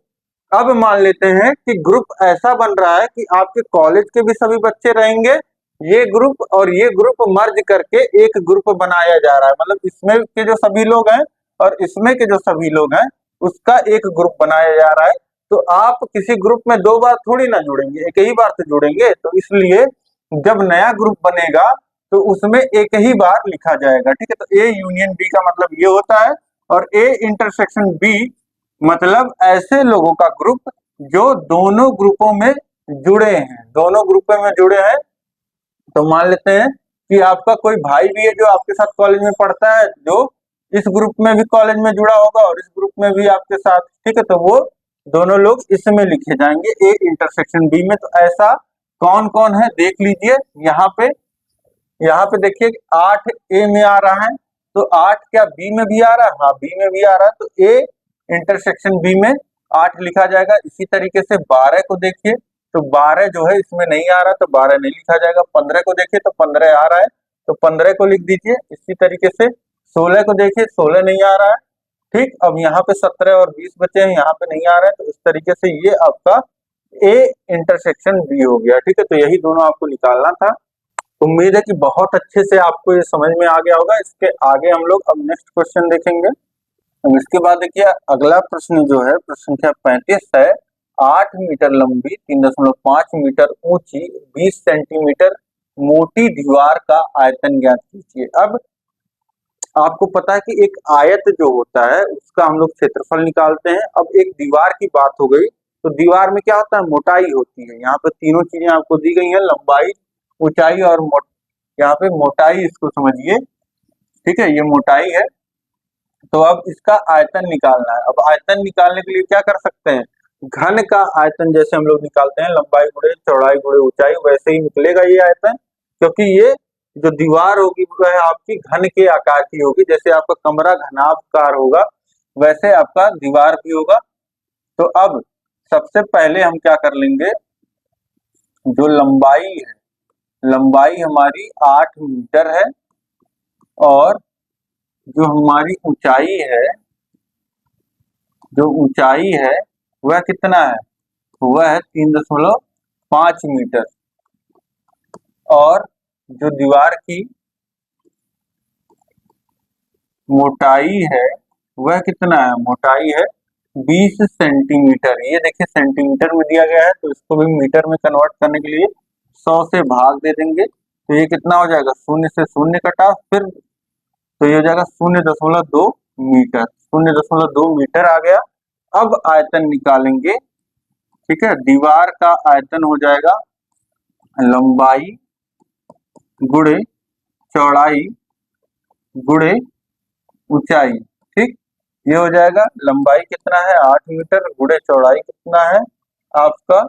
अब मान लेते हैं कि ग्रुप ऐसा बन रहा है कि आपके कॉलेज के भी सभी बच्चे रहेंगे, ये ग्रुप और ये ग्रुप मर्ज करके एक ग्रुप बनाया जा रहा है, मतलब इसमें के जो सभी लोग हैं और इसमें के जो सभी लोग हैं उसका एक ग्रुप बनाया जा रहा है। तो आप किसी ग्रुप में दो बार थोड़ी ना जुड़ेंगे, एक ही बार से जुड़ेंगे, तो इसलिए जब नया ग्रुप बनेगा तो उसमें एक ही बार लिखा जाएगा, ठीक है। तो ए यूनियन बी का मतलब ये होता है, और ए इंटरसेक्शन बी मतलब ऐसे लोगों का ग्रुप जो दोनों ग्रुपों में जुड़े हैं, दोनों ग्रुपों में जुड़े हैं। तो मान लेते हैं कि आपका कोई भाई भी है जो आपके साथ कॉलेज में पढ़ता है, जो इस ग्रुप में भी कॉलेज में जुड़ा होगा और इस ग्रुप में भी आपके साथ, ठीक है। तो वो दोनों लोग इसमें लिखे जाएंगे ए इंटरसेक्शन बी में। तो ऐसा कौन कौन है देख लीजिए, यहाँ पे देखिए 8 ए में आ रहा है, तो 8 क्या बी में भी आ रहा है? हाँ, बी में भी आ रहा है, तो ए इंटरसेक्शन बी में 8 लिखा जाएगा। इसी तरीके से 12 को देखिए, तो 12 जो है इसमें नहीं आ रहा, तो 12 नहीं लिखा जाएगा। 15 को देखिए तो 15 आ रहा है, तो 15 को लिख दीजिए। इसी तरीके से 16 को देखिए, 16 नहीं आ रहा है, ठीक। अब यहाँ पे 17 और 20 बचे हैं, यहाँ पे नहीं आ रहे हैं, तो इस तरीके से ये आपका ए इंटरसेक्शन बी हो गया, ठीक है। तो यही दोनों आपको निकालना था। उम्मीद है कि बहुत अच्छे से आपको ये समझ में आ गया होगा। इसके आगे हम लोग अब नेक्स्ट क्वेश्चन देखेंगे। अब इसके बाद देखिए अगला प्रश्न जो है, प्रश्न संख्या 35 है। 8 मीटर लंबी 3.5 मीटर ऊंची 20 सेंटीमीटर मोटी दीवार का आयतन ज्ञात कीजिए। अब आपको पता है कि एक आयत जो होता है उसका हम लोग क्षेत्रफल निकालते हैं। अब एक दीवार की बात हो गई, तो दीवार में क्या होता है, मोटाई होती है। यहाँ पे तीनों चीजें आपको दी गई हैं, लंबाई, ऊंचाई और यहाँ पे मोटाई, इसको समझिए, ठीक है, ये मोटाई है। तो अब इसका आयतन निकालना है। अब आयतन निकालने के लिए क्या कर सकते हैं, घन का आयतन जैसे हम लोग निकालते हैं, लंबाई गुणे चौड़ाई गुणे ऊंचाई, वैसे ही निकलेगा ये आयतन। क्योंकि ये जो दीवार होगी वह आपकी घन के आकार की होगी, जैसे आपका कमरा घनाकार होगा वैसे आपका दीवार भी होगा। तो अब सबसे पहले हम क्या कर लेंगे, जो लंबाई है, लंबाई हमारी 8 मीटर है और जो हमारी ऊंचाई है, जो ऊंचाई है वह कितना है, वह है 3.5 मीटर। और जो दीवार की मोटाई है वह कितना है, मोटाई है 20 सेंटीमीटर। ये देखिए सेंटीमीटर में दिया गया है, तो इसको भी मीटर में कन्वर्ट करने के लिए 100 से भाग दे देंगे। तो ये कितना हो जाएगा, शून्य से शून्य कटा, फिर तो ये हो जाएगा 0.2 मीटर। 0.2 मीटर आ गया। अब आयतन निकालेंगे, ठीक है। दीवार का आयतन हो जाएगा लंबाई गुणे चौड़ाई गुणे ऊंचाई, ठीक। ये हो जाएगा लंबाई कितना है 8 मीटर गुणे चौड़ाई कितना है आपका,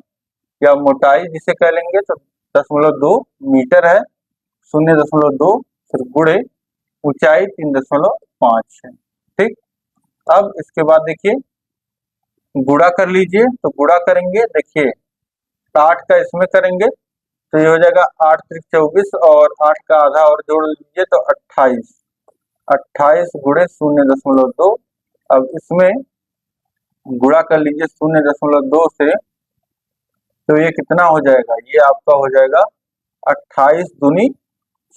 या मोटाई जिसे कह लेंगे, तो 0.2 मीटर है। 0.2 फिर गुणे ऊंचाई 3.5 है, ठीक। अब इसके बाद देखिए गुणा कर लीजिए, तो गुणा करेंगे, देखिए 60 का इसमें करेंगे तो ये हो जाएगा 8 त्रिक 24 और 8 का आधा और जोड़ लीजिए तो 28। 28 गुणे 0.2। अब इसमें गुणा कर लीजिए 0.2 से, तो ये कितना हो जाएगा, ये आपका हो जाएगा 28 दूनी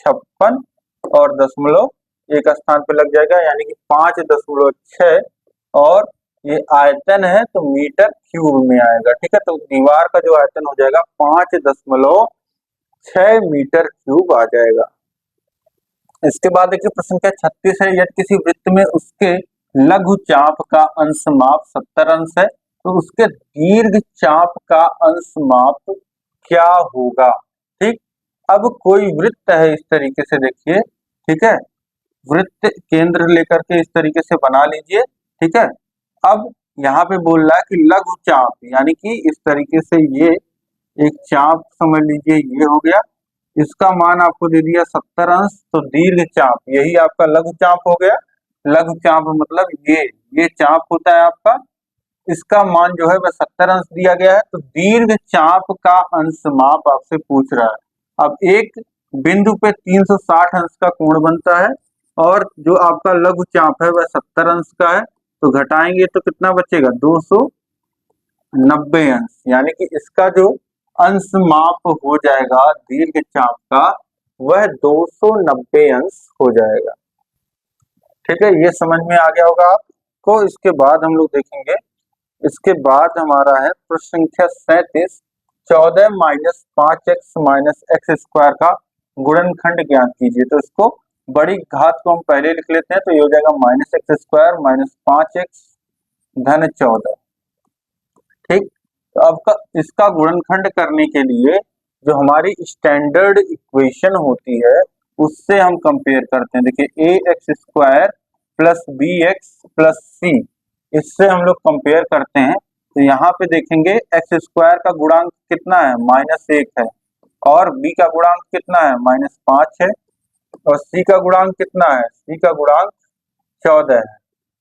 56 और दशमलव एक स्थान पे लग जाएगा, यानी कि 5.6। और ये आयतन है तो मीटर क्यूब में आएगा, ठीक है। तो दीवार का जो आयतन हो जाएगा 5.6 मीटर क्यूब आ जाएगा। इसके बाद देखिए प्रश्न संख्या 36 है। यदि किसी वृत्त में उसके लघु चाप का अंश माप 70 अंश है, तो उसके दीर्घ चाप का अंश माप क्या होगा, ठीक। अब कोई वृत्त है इस तरीके से, देखिए, ठीक है, वृत्त केंद्र लेकर के इस तरीके से बना लीजिए, ठीक है। अब यहाँ पे बोल रहा है कि लघु चाप, यानी कि इस तरीके से ये एक चाप समझ लीजिए ये हो गया, इसका मान आपको दे दिया 70 अंश, तो दीर्घ चाप यही आपका लघु चाप हो गया। लघु चाप मतलब ये चाप होता है आपका, इसका मान जो है वह 70 अंश दिया गया है। तो दीर्घ चाप का अंश माप आपसे पूछ रहा है। अब एक बिंदु पे 360 अंश का कोण बनता है और जो आपका लघु चाप है वह 70 अंश का है, तो घटाएंगे तो कितना बचेगा 290 अंश, यानी कि इसका जो अंश माप हो जाएगा दीर्घ चाप का वह 290 अंश हो जाएगा। ठीक है, ये समझ में आ गया होगा आपको। इसके बाद हम लोग देखेंगे, इसके बाद हमारा है प्रश्न संख्या 37, 14 minus 5x minus x square का गुणनखंड ज्ञात कीजिए। तो इसको बड़ी घात को हम पहले लिख लेते हैं, तो ये हो जाएगा minus x square minus 5x धन 14। ठीक, तो अब इसका गुणनखंड करने के लिए जो हमारी स्टैंडर्ड इक्वेशन होती है उससे हम कंपेयर करते हैं। देखिए A X square plus B X plus C, इससे हम लोग कंपेयर करते हैं। तो यहाँ पे देखेंगे एक्स स्क्वायर का गुणांक कितना है -1 है, और बी का गुणांक कितना है -5 है, और सी का गुणांक कितना है, सी का गुणांक 14 है।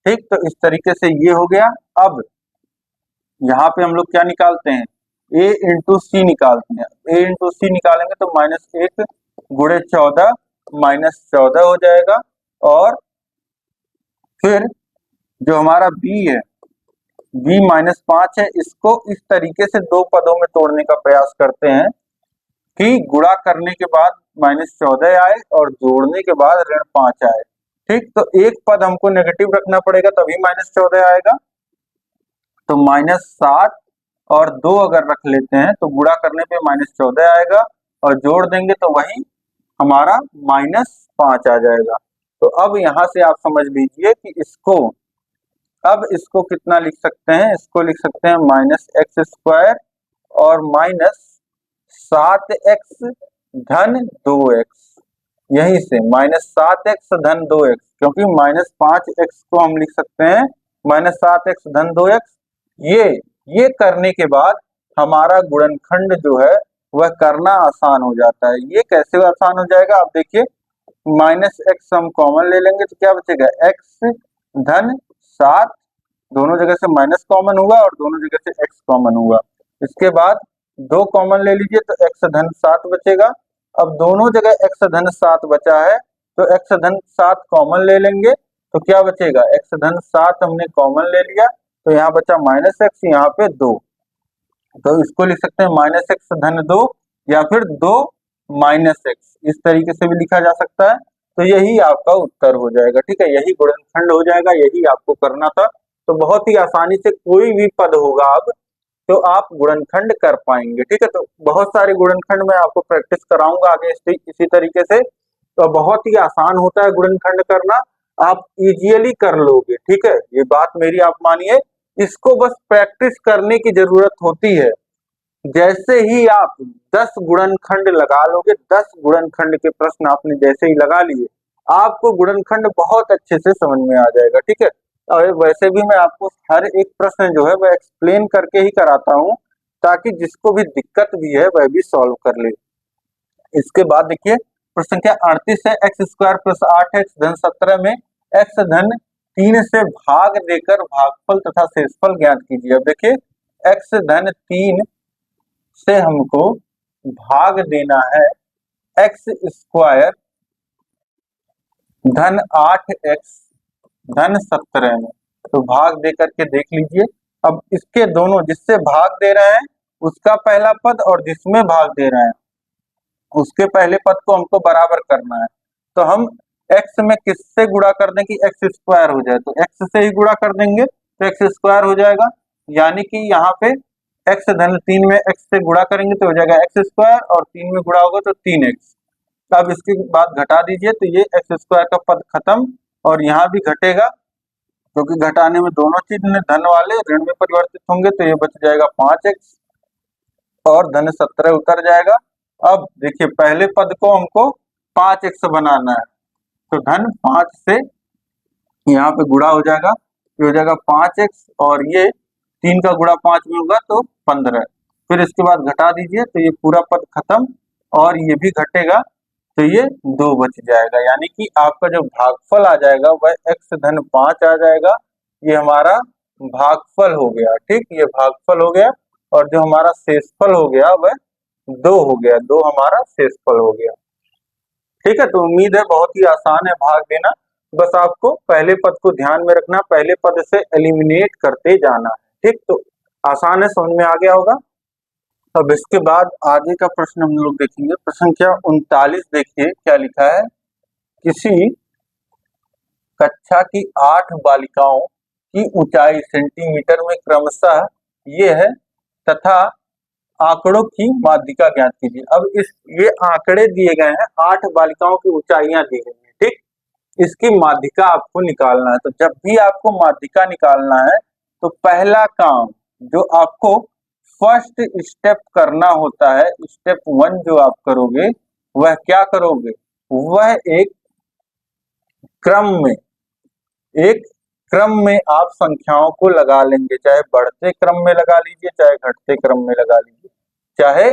ठीक, तो इस तरीके से ये हो गया। अब यहाँ पे हम लोग क्या निकालते हैं, a इंटू सी निकालते हैं। a इंटू सी निकालेंगे तो -1 गुणे 14 -14 हो जाएगा, और फिर जो हमारा b है, b -5 है, इसको इस तरीके से दो पदों में तोड़ने का प्रयास करते हैं कि गुणा करने के बाद -14 आए और जोड़ने के बाद -5 आए। ठीक, तो एक पद हमको नेगेटिव रखना पड़ेगा तभी -14 आएगा। तो -7 और 2 अगर रख लेते हैं तो गुणा करने पे -14 आएगा, और जोड़ देंगे तो वही हमारा -5 आ जाएगा। तो अब यहाँ से आप समझ लीजिए कि इसको कितना लिख सकते हैं, इसको लिख सकते हैं -x स्क्वायर और -7x धन 2x, यहीं से -7x धन 2x, क्योंकि -5x को हम लिख सकते हैं -7x धन 2x। ये करने के बाद हमारा गुणनखंड जो है वह करना आसान हो जाता है। ये कैसे आसान हो जाएगा, आप देखिए -x हम कॉमन ले लेंगे तो क्या बचेगा, x धन 7, दोनों जगह से माइनस कॉमन हुआ और दोनों जगह से x कॉमन हुआ। इसके बाद 2 कॉमन ले लीजिए तो x धन 7 बचेगा। अब दोनों जगह x धन 7 बचा है तो x धन 7 कॉमन ले लेंगे तो क्या बचेगा, x धन 7 हमने कॉमन ले लिया तो यहाँ बचा -x, यहाँ पे 2, तो इसको लिख सकते हैं -x धन 2 या फिर 2 -x, इस तरीके से भी लिखा जा सकता है। तो यही आपका उत्तर हो जाएगा। ठीक है, यही गुणनखंड हो जाएगा, यही आपको करना था। तो बहुत ही आसानी से कोई भी पद होगा अब तो आप गुणनखंड कर पाएंगे। ठीक है, तो बहुत सारे गुणनखंड मैं आपको प्रैक्टिस कराऊंगा आगे इसी तरीके से। तो बहुत ही आसान होता है गुणनखंड करना, आप इजीली कर लोगे। ठीक है, ये बात मेरी आप मानिए, इसको बस प्रैक्टिस करने की जरूरत होती है। जैसे ही आप 10 गुणनखंड लगा लोगे, 10 गुणनखंड के प्रश्न आपने जैसे ही लगा लिए, आपको गुणनखंड बहुत अच्छे से समझ में आ जाएगा। ठीक है, और वैसे भी मैं आपको हर एक प्रश्न जो है वह एक्सप्लेन करके ही कराता हूँ, ताकि जिसको भी दिक्कत भी है वह भी सॉल्व कर ले। इसके बाद देखिए प्रश्न संख्या 38 है, एक्स स्क्वायर प्लस 8x धन 17 में x धन 3 से भाग देकर भागफल तथा शेषफल ज्ञात कीजिए। अब देखिए x धन 3 से हमको भाग देना है एक्स स्क्वायर धन 8x धन 17 में, तो भाग दे करके देख लीजिए। अब इसके दोनों जिससे भाग दे रहे हैं उसका पहला पद और जिसमें भाग दे रहे हैं उसके पहले पद को हमको बराबर करना है। तो हम x में किससे गुणा कर दें कि एक्स स्क्वायर हो जाए, तो x से ही गुणा कर देंगे तो एक्स स्क्वायर हो जाएगा। यानी कि यहाँ पे x धन 3 में x से गुणा करेंगे तो हो जाएगा एक्स स्क्वायर, और 3 में गुणा होगा तो 3x। अब इसके बाद घटा दीजिए तो ये एक्स स्क्वायर का पद खत्म, और यहाँ भी घटेगा क्योंकि घटाने में दोनों चीज धन वाले ऋण में परिवर्तित होंगे, तो ये बच जाएगा 5x और धन 17 उतर जाएगा। अब देखिए पहले पद को हमको 5x बनाना है, तो धन 5 से यहाँ पे गुणा हो जाएगा, ये हो जाएगा 5x, और ये 3 का गुणा 5 में होगा तो 15। फिर इसके बाद घटा दीजिए तो ये पूरा पद खत्म और ये भी घटेगा तो ये 2 बच जाएगा, यानी कि आपका जो भागफल आ जाएगा वह x-5 आ जाएगा। ये हमारा भागफल हो गया, ठीक, ये भागफल हो गया और जो हमारा शेषफल हो गया वह 2 हो गया, 2 हमारा शेषफल हो गया। ठीक है, तो उम्मीद है बहुत ही आसान है भाग देना, बस आपको पहले पद को ध्यान में रखना, पहले पद से एलिमिनेट करते जाना है। ठीक, तो आसान है, समझ में आ गया होगा। अब इसके बाद आगे का प्रश्न हम लोग देखेंगे, प्रश्न संख्या 39 देखिए क्या लिखा है। किसी कक्षा की 8 बालिकाओं की ऊंचाई सेंटीमीटर में क्रमशः ये है तथा आंकड़ों की माध्यिका ज्ञात कीजिए। अब ये आंकड़े दिए गए हैं, 8 बालिकाओं की ऊंचाइयां दी गई हैं, ठीक, इसकी माध्यिका आपको निकालना है। तो जब भी आपको माध्यिका निकालना है तो पहला काम जो आपको फर्स्ट स्टेप करना होता है, स्टेप 1 जो आप करोगे वह क्या करोगे, वह एक क्रम में आप संख्याओं को लगा लेंगे, चाहे बढ़ते क्रम में लगा लीजिए, चाहे घटते क्रम में लगा लीजिए, चाहे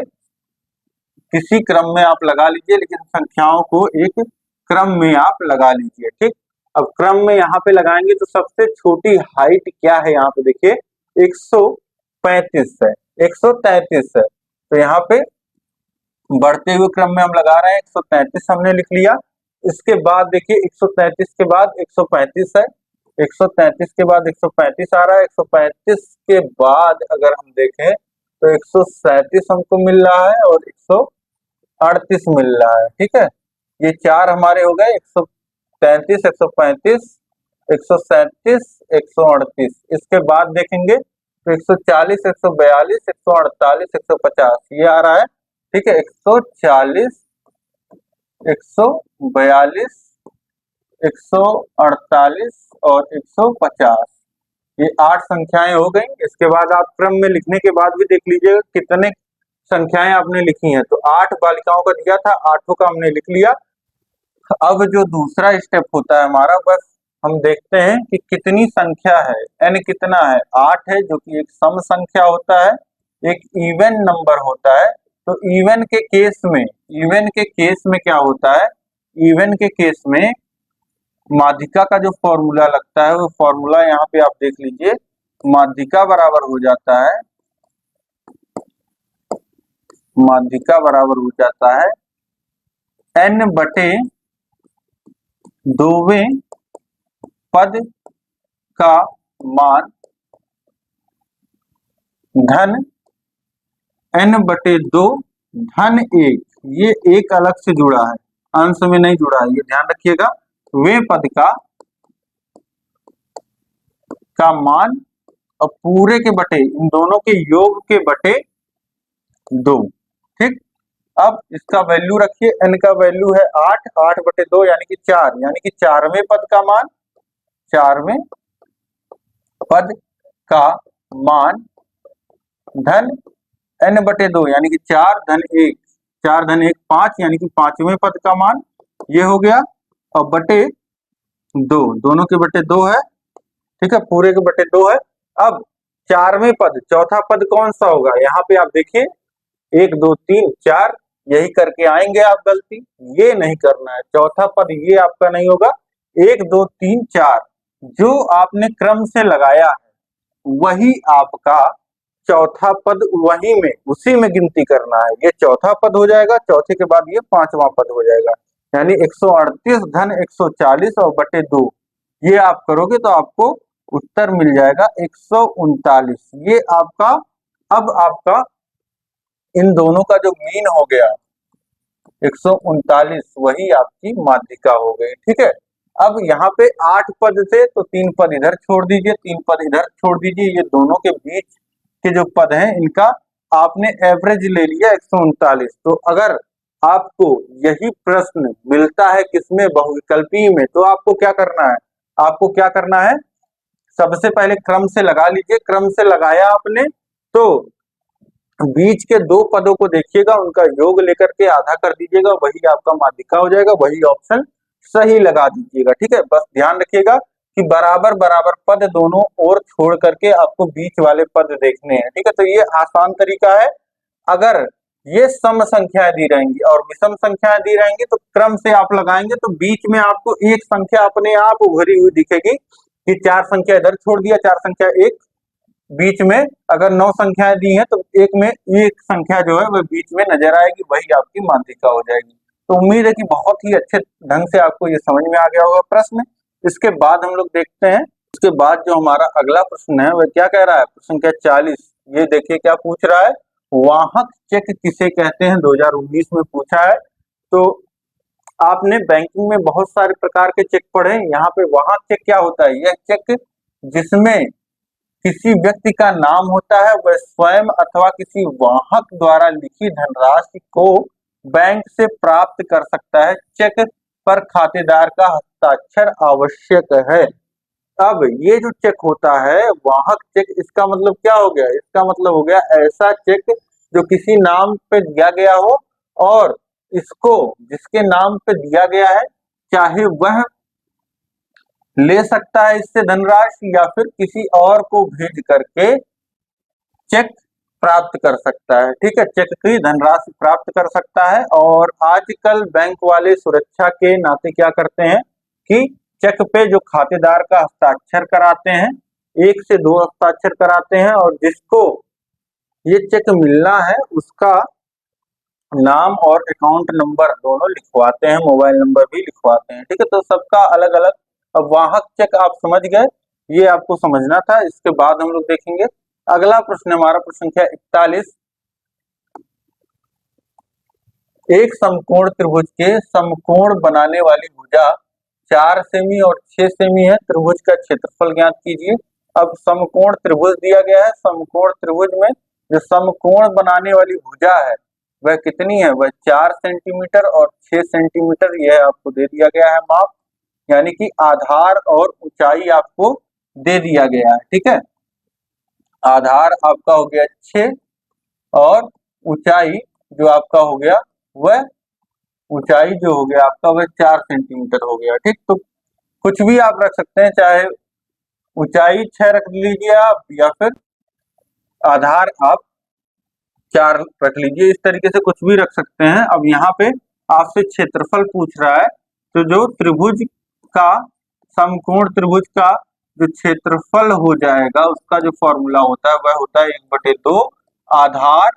किसी क्रम में आप लगा लीजिए, लेकिन संख्याओं को एक क्रम में आप लगा लीजिए। ठीक, अब क्रम में यहाँ पे लगाएंगे तो सबसे छोटी हाइट क्या है, यहाँ पे देखिए 135 है, 133 है, तो यहाँ पे बढ़ते हुए क्रम में हम लगा रहे हैं, 133 हमने लिख लिया। इसके बाद देखिए 133 के बाद 135 है, 133 के बाद 135 आ रहा है, 135 के बाद अगर हम देखें तो 137 हमको मिल रहा है और 138 मिल रहा है। ठीक है, ये 4 हमारे हो गए, 133, 135, 137, 138। इसके बाद देखेंगे तो 140, 142, 148, 150 ये आ रहा है। ठीक है, 140, 142, 148 और 150, ये 8 संख्याएं हो गई। इसके बाद आप क्रम में लिखने के बाद भी देख लीजिएगा कितने संख्याएं आपने लिखी हैं, तो 8 बालिकाओं का दिया था, 8 का हमने लिख लिया। अब जो दूसरा स्टेप होता है हमारा, बस हम देखते हैं कि कितनी संख्या है, n कितना है, 8 है, जो कि एक सम संख्या होता है, एक इवन नंबर होता है। तो इवन के केस में क्या होता है, इवन के केस में माध्यिका का जो फॉर्मूला लगता है वो फॉर्मूला यहाँ पे आप देख लीजिए, माध्यिका बराबर हो जाता है, माध्यिका बराबर हो जाता है n बटे 2वें पद का मान धन n बटे 2 धन 1, ये एक अलग से जुड़ा है, अंश में नहीं जुड़ा है, ये ध्यान रखिएगा। वे पद का मान और पूरे के बटे, इन दोनों के योग के बटे 2। ठीक, अब इसका वैल्यू रखिए, n का वैल्यू है 8, 8 बटे 2 यानी कि 4, यानी कि 4वें पद का मान, 4वें पद का मान धन n बटे 2 यानी कि 4 धन 1, 4 धन 1 5 यानी कि 5वें पद का मान ये हो गया, और बटे 2, दोनों के बटे 2 है। ठीक है, पूरे के बटे 2 है। अब 4वें पद, चौथा पद कौन सा होगा, यहाँ पे आप देखिए 1 2 3 4, यही करके आएंगे आप, गलती ये नहीं करना है, चौथा पद ये आपका नहीं होगा, 1 2 3 4 जो आपने क्रम से लगाया है वही आपका चौथा पद, वही में उसी में गिनती करना है, ये चौथा पद हो जाएगा, चौथे के बाद ये 5वां पद हो जाएगा, यानी 138 धन 140 और बटे 2, ये आप करोगे तो आपको उत्तर मिल जाएगा 139। ये आपका, अब आपका इन दोनों का जो मीन हो गया 139, वही आपकी माध्यिका हो गई। ठीक है, अब यहाँ पे 8 पद थे तो 3 पद इधर छोड़ दीजिए, 3 पद इधर छोड़ दीजिए, ये दोनों के बीच के जो पद हैं इनका आपने एवरेज ले लिया 139। तो अगर आपको यही प्रश्न मिलता है किसमें, बहुविकल्पी में, तो आपको क्या करना है, आपको क्या करना है, सबसे पहले क्रम से लगा लीजिए, क्रम से लगाया आपने तो बीच के 2 पदों को देखिएगा, उनका योग लेकर के आधा कर दीजिएगा, वही आपका माध्यिका हो जाएगा, वही ऑप्शन सही लगा दीजिएगा। ठीक है, बस ध्यान रखिएगा कि बराबर बराबर पद दोनों ओर छोड़ करके आपको बीच वाले पद देखने हैं। ठीक है, तो ये आसान तरीका है, अगर ये सम संख्याएं दी रहेंगी और विषम संख्याएं दी रहेंगी तो क्रम से आप लगाएंगे तो बीच में आपको एक संख्या अपने आप उभरी हुई दिखेगी कि 4 संख्या इधर छोड़ दिया, 4 संख्या एक बीच में, अगर 9 संख्याएं दी हैं तो एक में एक संख्या जो है वह बीच में नजर आएगी, वही आपकी माध्यिका हो जाएगी। तो उम्मीद है कि बहुत ही अच्छे ढंग से आपको ये समझ में आ गया होगा प्रश्न। इसके बाद हम लोग देखते हैं, इसके बाद जो हमारा अगला प्रश्न है वह क्या कह रहा है, प्रश्न क्या 40। ये देखिए क्या पूछ रहा है, वाहक चेक किसे कहते हैं, 2019 में पूछा है। तो आपने बैंकिंग में बहुत सारे प्रकार के चेक पढ़े, यहाँ पे वाहक चेक क्या होता है, यह चेक जिसमें किसी व्यक्ति का नाम होता है वह स्वयं अथवा किसी वाहक द्वारा लिखी धनराशि को बैंक से प्राप्त कर सकता है। चेक पर खातेदार का हस्ताक्षर आवश्यक है। अब ये जो चेक होता है वाहक चेक, इसका मतलब क्या हो गया, इसका मतलब हो गया ऐसा चेक जो किसी नाम पे दिया गया हो और इसको जिसके नाम पे दिया गया है चाहे वह ले सकता है इससे धनराशि या फिर किसी और को भेज करके चेक प्राप्त कर सकता है। ठीक है, चेक की धनराशि प्राप्त कर सकता है। और आजकल बैंक वाले सुरक्षा के नाते क्या करते हैं कि चेक पे जो खातेदार का हस्ताक्षर कराते हैं, 1 से 2 हस्ताक्षर कराते हैं और जिसको ये चेक मिलना है उसका नाम और अकाउंट नंबर दोनों लिखवाते हैं, मोबाइल नंबर भी लिखवाते हैं। ठीक है, तो सबका अलग अलग। अब वाहक चेक आप समझ गए, ये आपको समझना था। इसके बाद हम लोग देखेंगे अगला प्रश्न, हमारा प्रश्न संख्या 41। एक समकोण त्रिभुज के समकोण बनाने वाली भुजा 4 सेमी और 6 सेमी है, त्रिभुज का क्षेत्रफल ज्ञात कीजिए। अब समकोण त्रिभुज दिया गया है, समकोण त्रिभुज में जो समकोण बनाने वाली भुजा है वह कितनी है, वह 4 सेंटीमीटर और 6 सेंटीमीटर, यह आपको दे दिया गया है माप, यानी कि आधार और ऊंचाई आपको दे दिया गया है। ठीक है, आधार आपका हो गया 6 और ऊंचाई जो आपका हो गया वह ऊंचाई जो हो गया आपका वह 4 सेंटीमीटर हो गया। ठीक, तो कुछ भी आप रख सकते हैं, चाहे ऊंचाई 6 रख लीजिए आप या फिर आधार आप 4 रख लीजिए, इस तरीके से कुछ भी रख सकते हैं। अब यहाँ पे आपसे क्षेत्रफल पूछ रहा है, तो जो त्रिभुज का समकोण त्रिभुज का जो क्षेत्रफल हो जाएगा उसका जो फॉर्मूला होता है वह होता है 1/2 आधार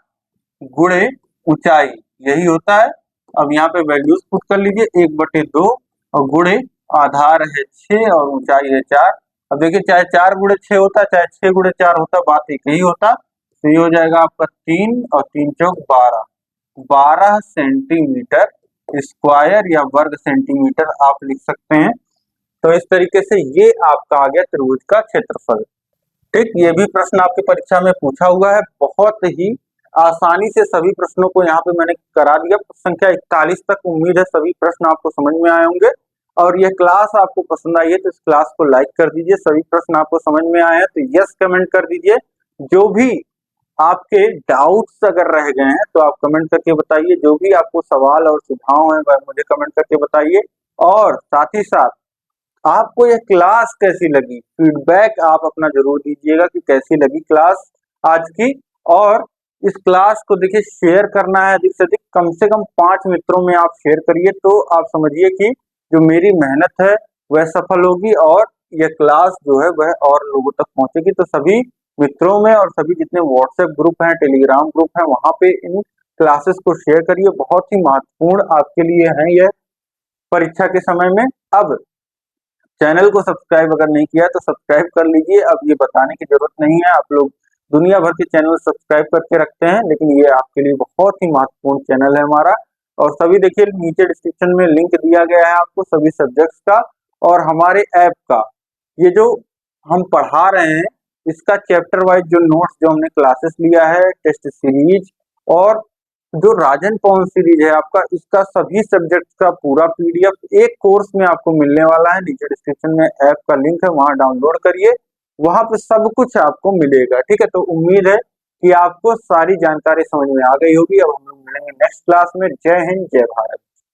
गुणे ऊंचाई, यही होता है। अब यहाँ पे वैल्यूज पुट कर लीजिए, 1/2 और गुणे आधार है 6 और ऊंचाई है 4। अब देखिए चाहे 4 गुणे 6 होता चाहे 6 गुणे 4 होता, बात एक ही होता। तो ये हो जाएगा आपका 3 और 3 चौक 12, 12 सेंटीमीटर स्क्वायर या वर्ग सेंटीमीटर आप लिख सकते हैं। तो इस तरीके से ये आपका आ गया त्रिभुज का क्षेत्रफल। ठीक, ये भी प्रश्न आपकी परीक्षा में पूछा हुआ है, बहुत ही आसानी से सभी प्रश्नों को यहाँ पे मैंने करा दिया। संख्या 41 तक उम्मीद है सभी प्रश्न आपको समझ में आए होंगे। और यह क्लास आपको पसंद आई है तो इस क्लास को लाइक कर दीजिए। सभी प्रश्न आपको समझ में आए हैं तो यस कमेंट कर दीजिए। जो भी आपके डाउट्स अगर रह गए हैं तो आप कमेंट करके बताइए, जो भी आपको सवाल और सुझाव है वह मुझे कमेंट करके बताइए। और साथ ही साथ आपको यह क्लास कैसी लगी, फीडबैक आप अपना जरूर दीजिएगा कि कैसी लगी क्लास आज की। और इस क्लास को देखिए शेयर करना है अधिक से कम 5 मित्रों में आप शेयर करिए, तो आप समझिए कि जो मेरी मेहनत है वह सफल होगी और यह क्लास जो है वह और लोगों तक पहुंचेगी। तो सभी मित्रों में और सभी जितने व्हाट्सएप ग्रुप हैं, टेलीग्राम ग्रुप हैं, वहां पे इन क्लासेस को शेयर करिए, बहुत ही महत्वपूर्ण आपके लिए है यह परीक्षा के समय में। अब चैनल को सब्सक्राइब अगर नहीं किया तो सब्सक्राइब कर लीजिए। अब ये बताने की जरूरत नहीं है, आप लोग दुनिया भर के चैनल सब्सक्राइब करके रखते हैं, लेकिन ये आपके लिए बहुत ही महत्वपूर्ण चैनल है हमारा। और सभी देखिए नीचे डिस्क्रिप्शन में लिंक दिया गया है आपको सभी सब्जेक्ट्स का और हमारे ऐप का। ये जो हम पढ़ा रहे हैं इसका चैप्टर वाइज जो नोट्स जो हमने क्लासेस लिया है, टेस्ट सीरीज और जो राजन पवन सीरीज है आपका, इसका सभी सब्जेक्ट का पूरा पीडीएफ एक कोर्स में आपको मिलने वाला है। नीचे डिस्क्रिप्शन में ऐप का लिंक है, वहां डाउनलोड करिए, वहां पे सब कुछ आपको मिलेगा। ठीक है, तो उम्मीद है कि आपको सारी जानकारी समझ में आ गई होगी। अब हम लोग मिलेंगे नेक्स्ट क्लास में। जय हिंद, जय भारत।